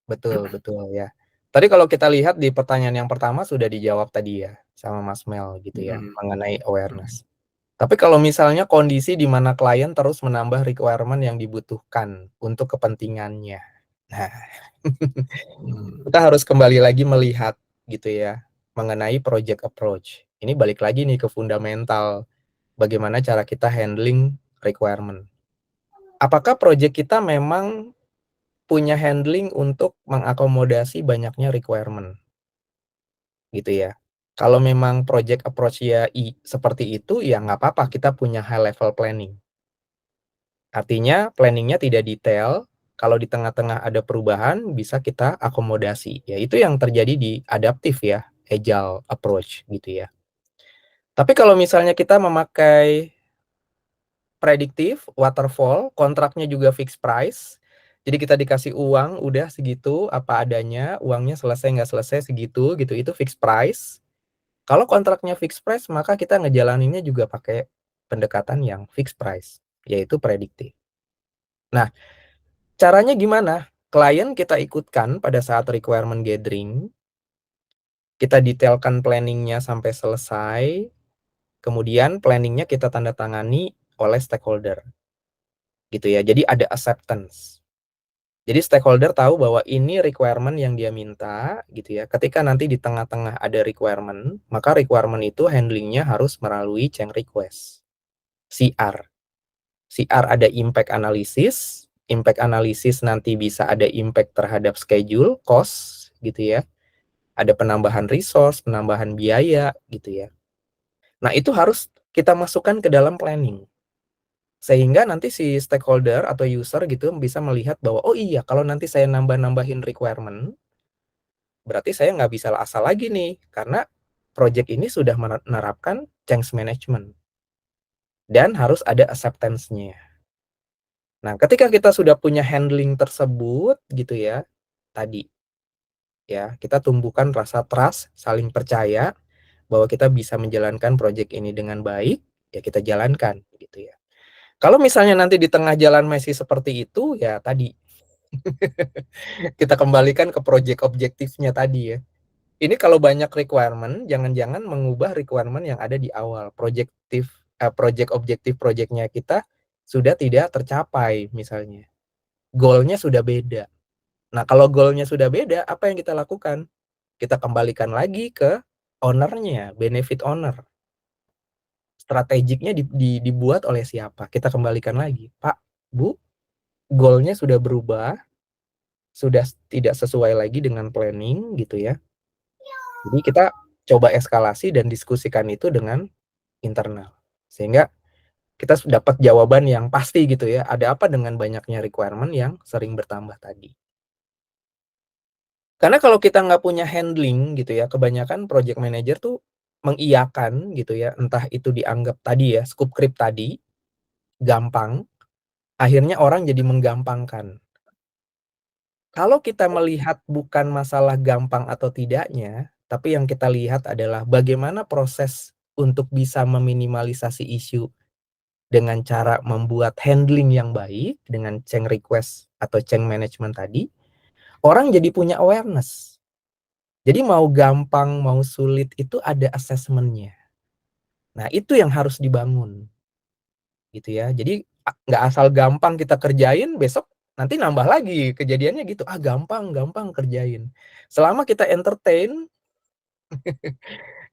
Betul, betul ya. Tadi kalau kita lihat di pertanyaan yang pertama sudah dijawab tadi ya sama Mas Mel gitu ya, mengenai awareness. Tapi kalau misalnya kondisi di mana klien terus menambah requirement yang dibutuhkan untuk kepentingannya. Nah, kita harus kembali lagi melihat gitu ya, mengenai project approach. Ini balik lagi nih ke fundamental, bagaimana cara kita handling requirement. Apakah project kita memang punya handling untuk mengakomodasi banyaknya requirement, gitu ya. Kalau memang project approach ya seperti itu, ya nggak apa-apa kita punya high level planning. Artinya planningnya tidak detail, kalau di tengah-tengah ada perubahan bisa kita akomodasi. Ya itu yang terjadi di adaptif ya, agile approach gitu ya. Tapi kalau misalnya kita memakai prediktif, waterfall, kontraknya juga fixed price, Jadi kita dikasih uang udah segitu apa adanya, uangnya selesai nggak selesai segitu gitu, itu fixed price. Kalau kontraknya fixed price, maka kita ngejalaninnya juga pakai pendekatan yang fixed price, yaitu prediktif. Nah, caranya gimana? Klien kita ikutkan pada saat requirement gathering, kita detailkan planningnya sampai selesai, kemudian planningnya kita tanda tangani oleh stakeholder, gitu ya. Jadi ada acceptance. Jadi stakeholder tahu bahwa ini requirement yang dia minta, gitu ya. Ketika nanti di tengah-tengah ada requirement, maka requirement itu handlingnya harus melalui change request, CR. CR ada impact analysis, impact analysis nanti bisa ada impact terhadap schedule, cost, gitu ya. Ada penambahan resource, penambahan biaya, gitu ya. Nah, itu harus kita masukkan ke dalam planning. Sehingga nanti si stakeholder atau user gitu bisa melihat bahwa, oh iya, kalau nanti saya nambah-nambahin requirement, berarti saya nggak bisa asal lagi nih, karena project ini sudah menerapkan change management. Dan harus ada acceptance-nya. Nah, ketika kita sudah punya handling tersebut, gitu ya, tadi, ya, kita tumbuhkan rasa trust, saling percaya, bahwa kita bisa menjalankan project ini dengan baik, ya kita jalankan, gitu ya. Kalau misalnya nanti di tengah jalan masih seperti itu, ya tadi, kita kembalikan ke project objektifnya tadi ya. Ini kalau banyak requirement, jangan-jangan mengubah requirement yang ada di awal. Project objektif projectnya kita sudah tidak tercapai misalnya. Goalnya sudah beda. Nah, kalau goalnya sudah beda, apa yang kita lakukan? Kita kembalikan lagi ke ownernya, benefit owner. Strategiknya dibuat oleh siapa? Kita kembalikan lagi. Pak, Bu, goalnya sudah berubah, sudah tidak sesuai lagi dengan planning gitu ya. Jadi kita coba eskalasi dan diskusikan itu dengan internal. Sehingga kita dapat jawaban yang pasti gitu ya. Ada apa dengan banyaknya requirement yang sering bertambah tadi. Karena kalau kita nggak punya handling gitu ya, kebanyakan project manager tuh mengiyakan gitu ya, entah itu dianggap tadi ya, scope creep tadi, gampang, akhirnya orang jadi menggampangkan. Kalau kita melihat bukan masalah gampang atau tidaknya, tapi yang kita lihat adalah bagaimana proses untuk bisa meminimalisasi isu dengan cara membuat handling yang baik, dengan change request atau change management tadi, orang jadi punya awareness. Jadi mau gampang, mau sulit itu ada assessment-nya. Nah, itu yang harus dibangun. Gitu ya. Jadi nggak asal gampang kita kerjain, besok nanti nambah lagi kejadiannya gitu. Ah, gampang kerjain. Selama kita entertain,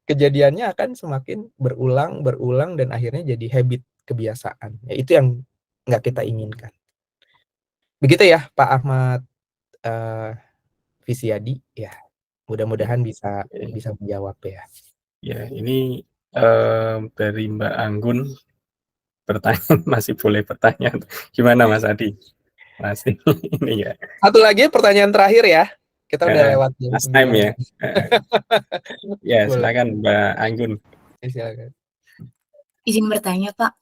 kejadiannya akan semakin berulang dan akhirnya jadi habit, kebiasaan. Ya, itu yang nggak kita inginkan. Begitu ya, Pak Ahmad Visiadi. Ya, mudah-mudahan bisa menjawab ya. Ya, ini dari Mbak Anggun bertanya, masih boleh bertanya. Gimana Mas Adi? Masih ini ya. Satu lagi pertanyaan terakhir ya. Kita udah lewat jam last time 9. ya. Ya, Boleh. silakan Mbak Anggun. Silakan. Izin bertanya Pak,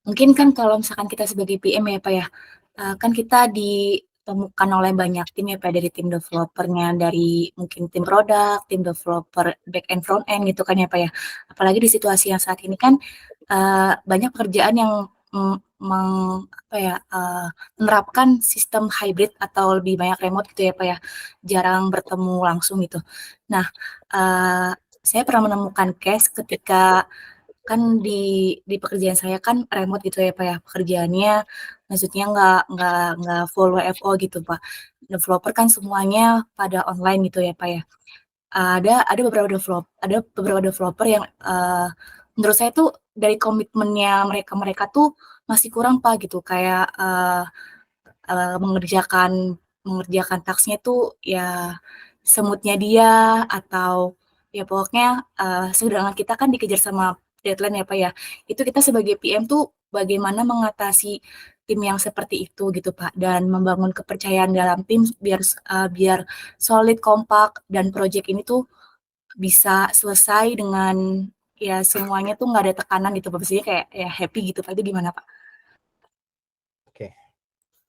mungkin kan kalau misalkan kita sebagai PM ya Pak ya, kan kita ditemukan oleh banyak tim ya Pak, dari tim developernya, dari mungkin tim produk, tim developer back end front end gitu kan ya Pak ya. Apalagi di situasi yang saat ini kan banyak pekerjaan yang menerapkan sistem hybrid atau lebih banyak remote gitu ya Pak ya, jarang bertemu langsung gitu. Nah, saya pernah menemukan case ketika kan di pekerjaan saya kan remote gitu ya Pak ya, pekerjaannya maksudnya nggak full WFO gitu Pak. Developer kan semuanya pada online gitu ya Pak ya. Ada beberapa developer yang menurut saya tuh dari komitmennya mereka tuh masih kurang Pak gitu, kayak mengerjakan task-nya tuh ya semutnya dia, atau ya pokoknya sedangkan kita kan dikejar sama deadline ya Pak ya. Itu kita sebagai PM tuh bagaimana mengatasi tim yang seperti itu gitu Pak, dan membangun kepercayaan dalam tim biar solid, kompak, dan project ini tuh bisa selesai dengan ya semuanya tuh nggak ada tekanan gitu Pak, maksudnya kayak ya happy gitu Pak, itu gimana Pak? Oke.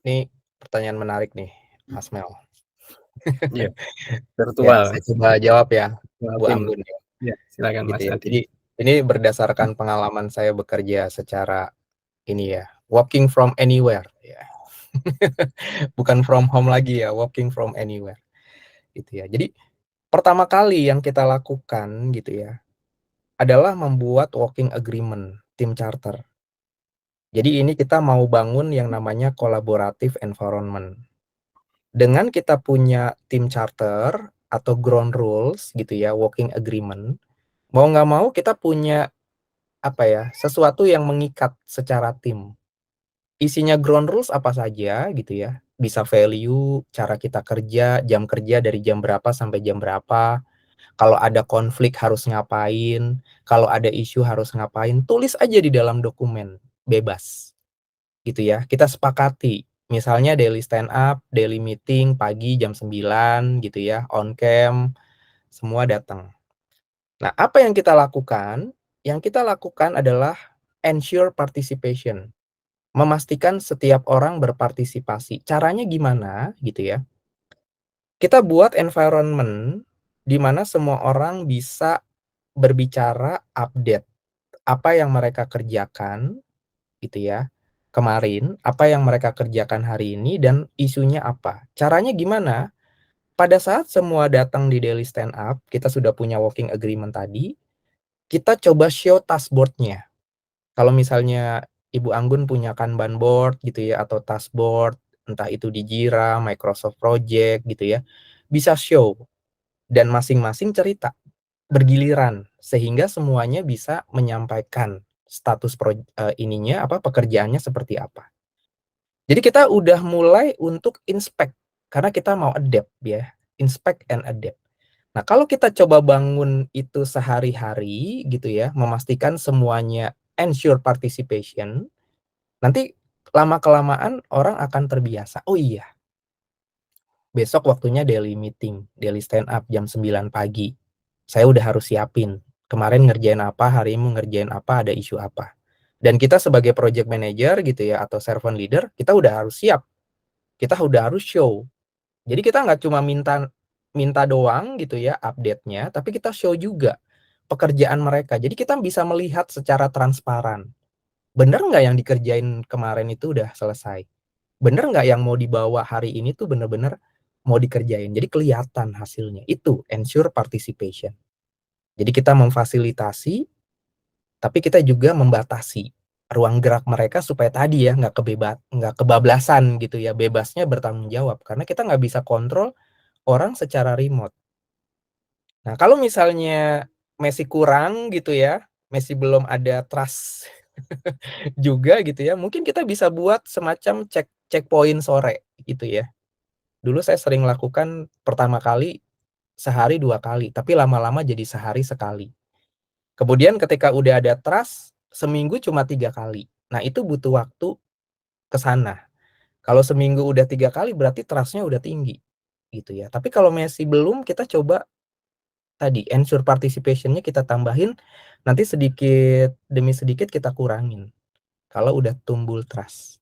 Ini pertanyaan menarik nih, Mas Mel. Iya, Ya, virtual. saya coba jawab ya, Bu Tim. Anggun ya. Ya, silakan Gitu Mas ya. Adi. Jadi ini berdasarkan pengalaman saya bekerja secara ini ya, working from anywhere ya. Bukan from home lagi ya, working from anywhere. Gitu ya. Jadi pertama kali yang kita lakukan gitu ya, adalah membuat working agreement tim charter. Jadi ini kita mau bangun yang namanya collaborative environment. Dengan kita punya tim charter atau ground rules gitu ya, working agreement, mau nggak mau kita punya apa ya, sesuatu yang mengikat secara tim. Isinya ground rules apa saja gitu ya. Bisa value, cara kita kerja, jam kerja dari jam berapa sampai jam berapa. Kalau ada konflik harus ngapain, kalau ada isu harus ngapain, tulis aja di dalam dokumen, bebas. Gitu ya. Kita sepakati. Misalnya daily stand up, daily meeting pagi jam 9 gitu ya, on cam, semua datang. Nah, apa yang kita lakukan? Yang kita lakukan adalah ensure participation. Memastikan setiap orang berpartisipasi. Caranya gimana gitu ya? Kita buat environment di mana semua orang bisa berbicara update apa yang mereka kerjakan gitu ya. Kemarin, apa yang mereka kerjakan hari ini dan isunya apa. Caranya gimana? Pada saat semua datang di daily stand up, kita sudah punya working agreement tadi, kita coba show taskboard-nya. Kalau misalnya Ibu Anggun punya Kanban board gitu ya, atau taskboard, entah itu di Jira, Microsoft Project gitu ya, bisa show dan masing-masing cerita bergiliran sehingga semuanya bisa menyampaikan status ininya apa pekerjaannya seperti apa. Jadi kita udah mulai untuk inspect karena kita mau adapt ya, inspect and adapt. Nah, kalau kita coba bangun itu sehari-hari gitu ya, memastikan semuanya ensure participation, nanti lama-kelamaan orang akan terbiasa. Oh iya, besok waktunya daily meeting, daily stand up jam 9 pagi. Saya udah harus siapin. Kemarin ngerjain apa, hari ini ngerjain apa, ada isu apa. Dan kita sebagai project manager gitu ya, atau servant leader, kita udah harus siap. Kita udah harus show. Jadi kita nggak cuma minta doang gitu ya update-nya, tapi kita show juga pekerjaan mereka. Jadi kita bisa melihat secara transparan. Bener nggak yang dikerjain kemarin itu udah selesai? Bener nggak yang mau dibawa hari ini tuh bener-bener mau dikerjain? Jadi kelihatan hasilnya. Itu ensure participation. Jadi kita memfasilitasi, tapi kita juga membatasi ruang gerak mereka supaya tadi ya nggak kebablasan gitu ya, bebasnya bertanggung jawab karena kita nggak bisa kontrol orang secara remote. Nah, kalau misalnya masih kurang gitu ya, masih belum ada trust juga gitu ya, mungkin kita bisa buat semacam checkpoint sore gitu ya. Dulu saya sering lakukan pertama kali sehari 2 kali, tapi lama-lama jadi sehari sekali. Kemudian ketika udah ada trust, seminggu cuma 3 kali. Nah, itu butuh waktu ke sana. Kalau seminggu udah 3 kali berarti trust-nya udah tinggi gitu ya. Tapi kalau masih belum, kita coba tadi ensure participation-nya kita tambahin, nanti sedikit demi sedikit kita kurangin kalau udah tumbuh trust.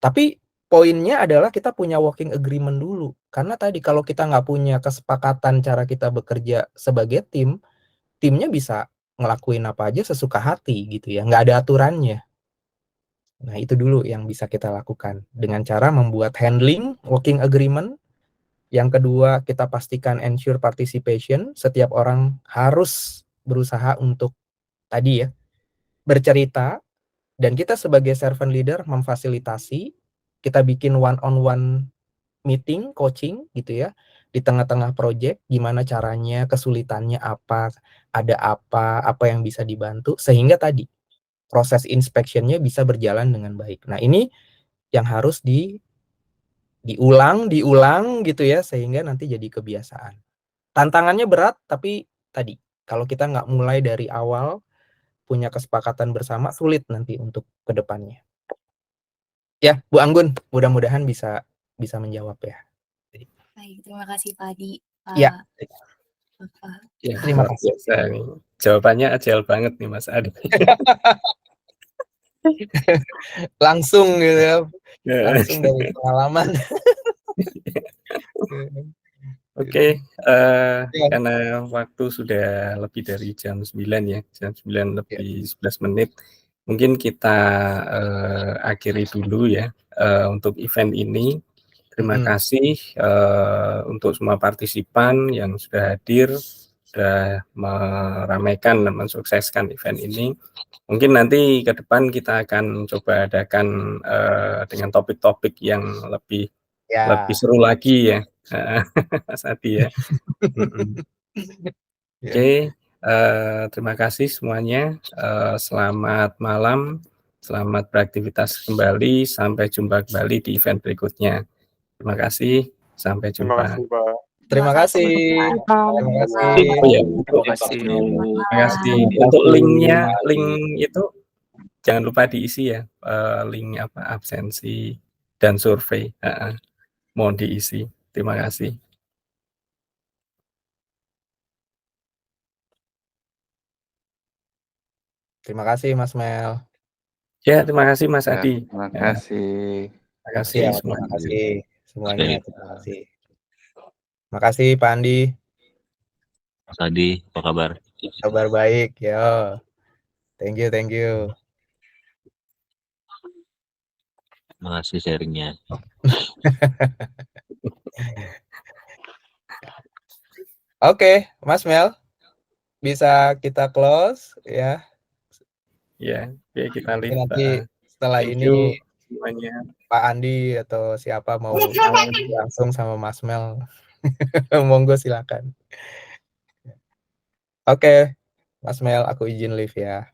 Tapi poinnya adalah kita punya working agreement dulu. Karena tadi kalau kita nggak punya kesepakatan cara kita bekerja sebagai tim, timnya bisa ngelakuin apa aja sesuka hati gitu ya, nggak ada aturannya. Nah, itu dulu yang bisa kita lakukan dengan cara membuat handling working agreement. Yang kedua, kita pastikan ensure participation. Setiap orang harus berusaha untuk tadi ya, bercerita. Dan kita sebagai servant leader memfasilitasi. Kita bikin one-on-one meeting, coaching gitu ya. Di tengah-tengah project, gimana caranya, kesulitannya apa, ada apa yang bisa dibantu. Sehingga tadi, proses inspection-nya bisa berjalan dengan baik. Nah, ini yang harus diulang gitu ya, sehingga nanti jadi kebiasaan. Tantangannya berat, tapi tadi kalau kita nggak mulai dari awal punya kesepakatan bersama, sulit nanti untuk kedepannya. Ya, Bu Anggun, mudah-mudahan bisa menjawab ya. Baik, terima kasih Pak Adi. Ya, Ya, terima luar kasih. biasa nih. Jawabannya agile banget nih Mas Adi. Langsung gitu ya, Ya. langsung dari pengalaman. Oke, Iya. karena waktu sudah lebih dari jam 9 ya, jam 9 lebih 11 menit. Mungkin kita akhiri dulu ya untuk event ini. Terima kasih untuk semua partisipan yang sudah hadir, sudah meramaikan dan mensukseskan event ini. Mungkin nanti ke depan kita akan coba adakan dengan topik-topik yang lebih seru lagi ya, Mas Adi ya. Oke, terima kasih semuanya. Selamat malam, selamat beraktivitas kembali. Sampai jumpa kembali di event berikutnya. Terima kasih, sampai Terima jumpa. kasih, Pak. Terima kasih. Terima kasih. Terima kasih. Oh ya, Terima kasih. terima kasih. Untuk linknya, link itu jangan lupa diisi ya, link apa absensi dan survei. Mohon diisi. Terima kasih. Terima kasih Mas Mel. Ya, terima kasih Mas Ya, Adi. terima kasih. Terima kasih Siap, terima semuanya. kasih semuanya. Terima kasih. Terima kasih Pak Andi. Mas Adi, apa kabar? Kabar baik, yo. Thank you, thank you. Terima kasih sharingnya. Oke, Mas Mel, bisa kita close ya. Ya, oke, kita lihat. Nanti setelah Thank ini you semuanya. Pak Andi atau siapa mau langsung sama Mas Mel, monggo silakan. Oke, Mas Mel, aku izin live ya.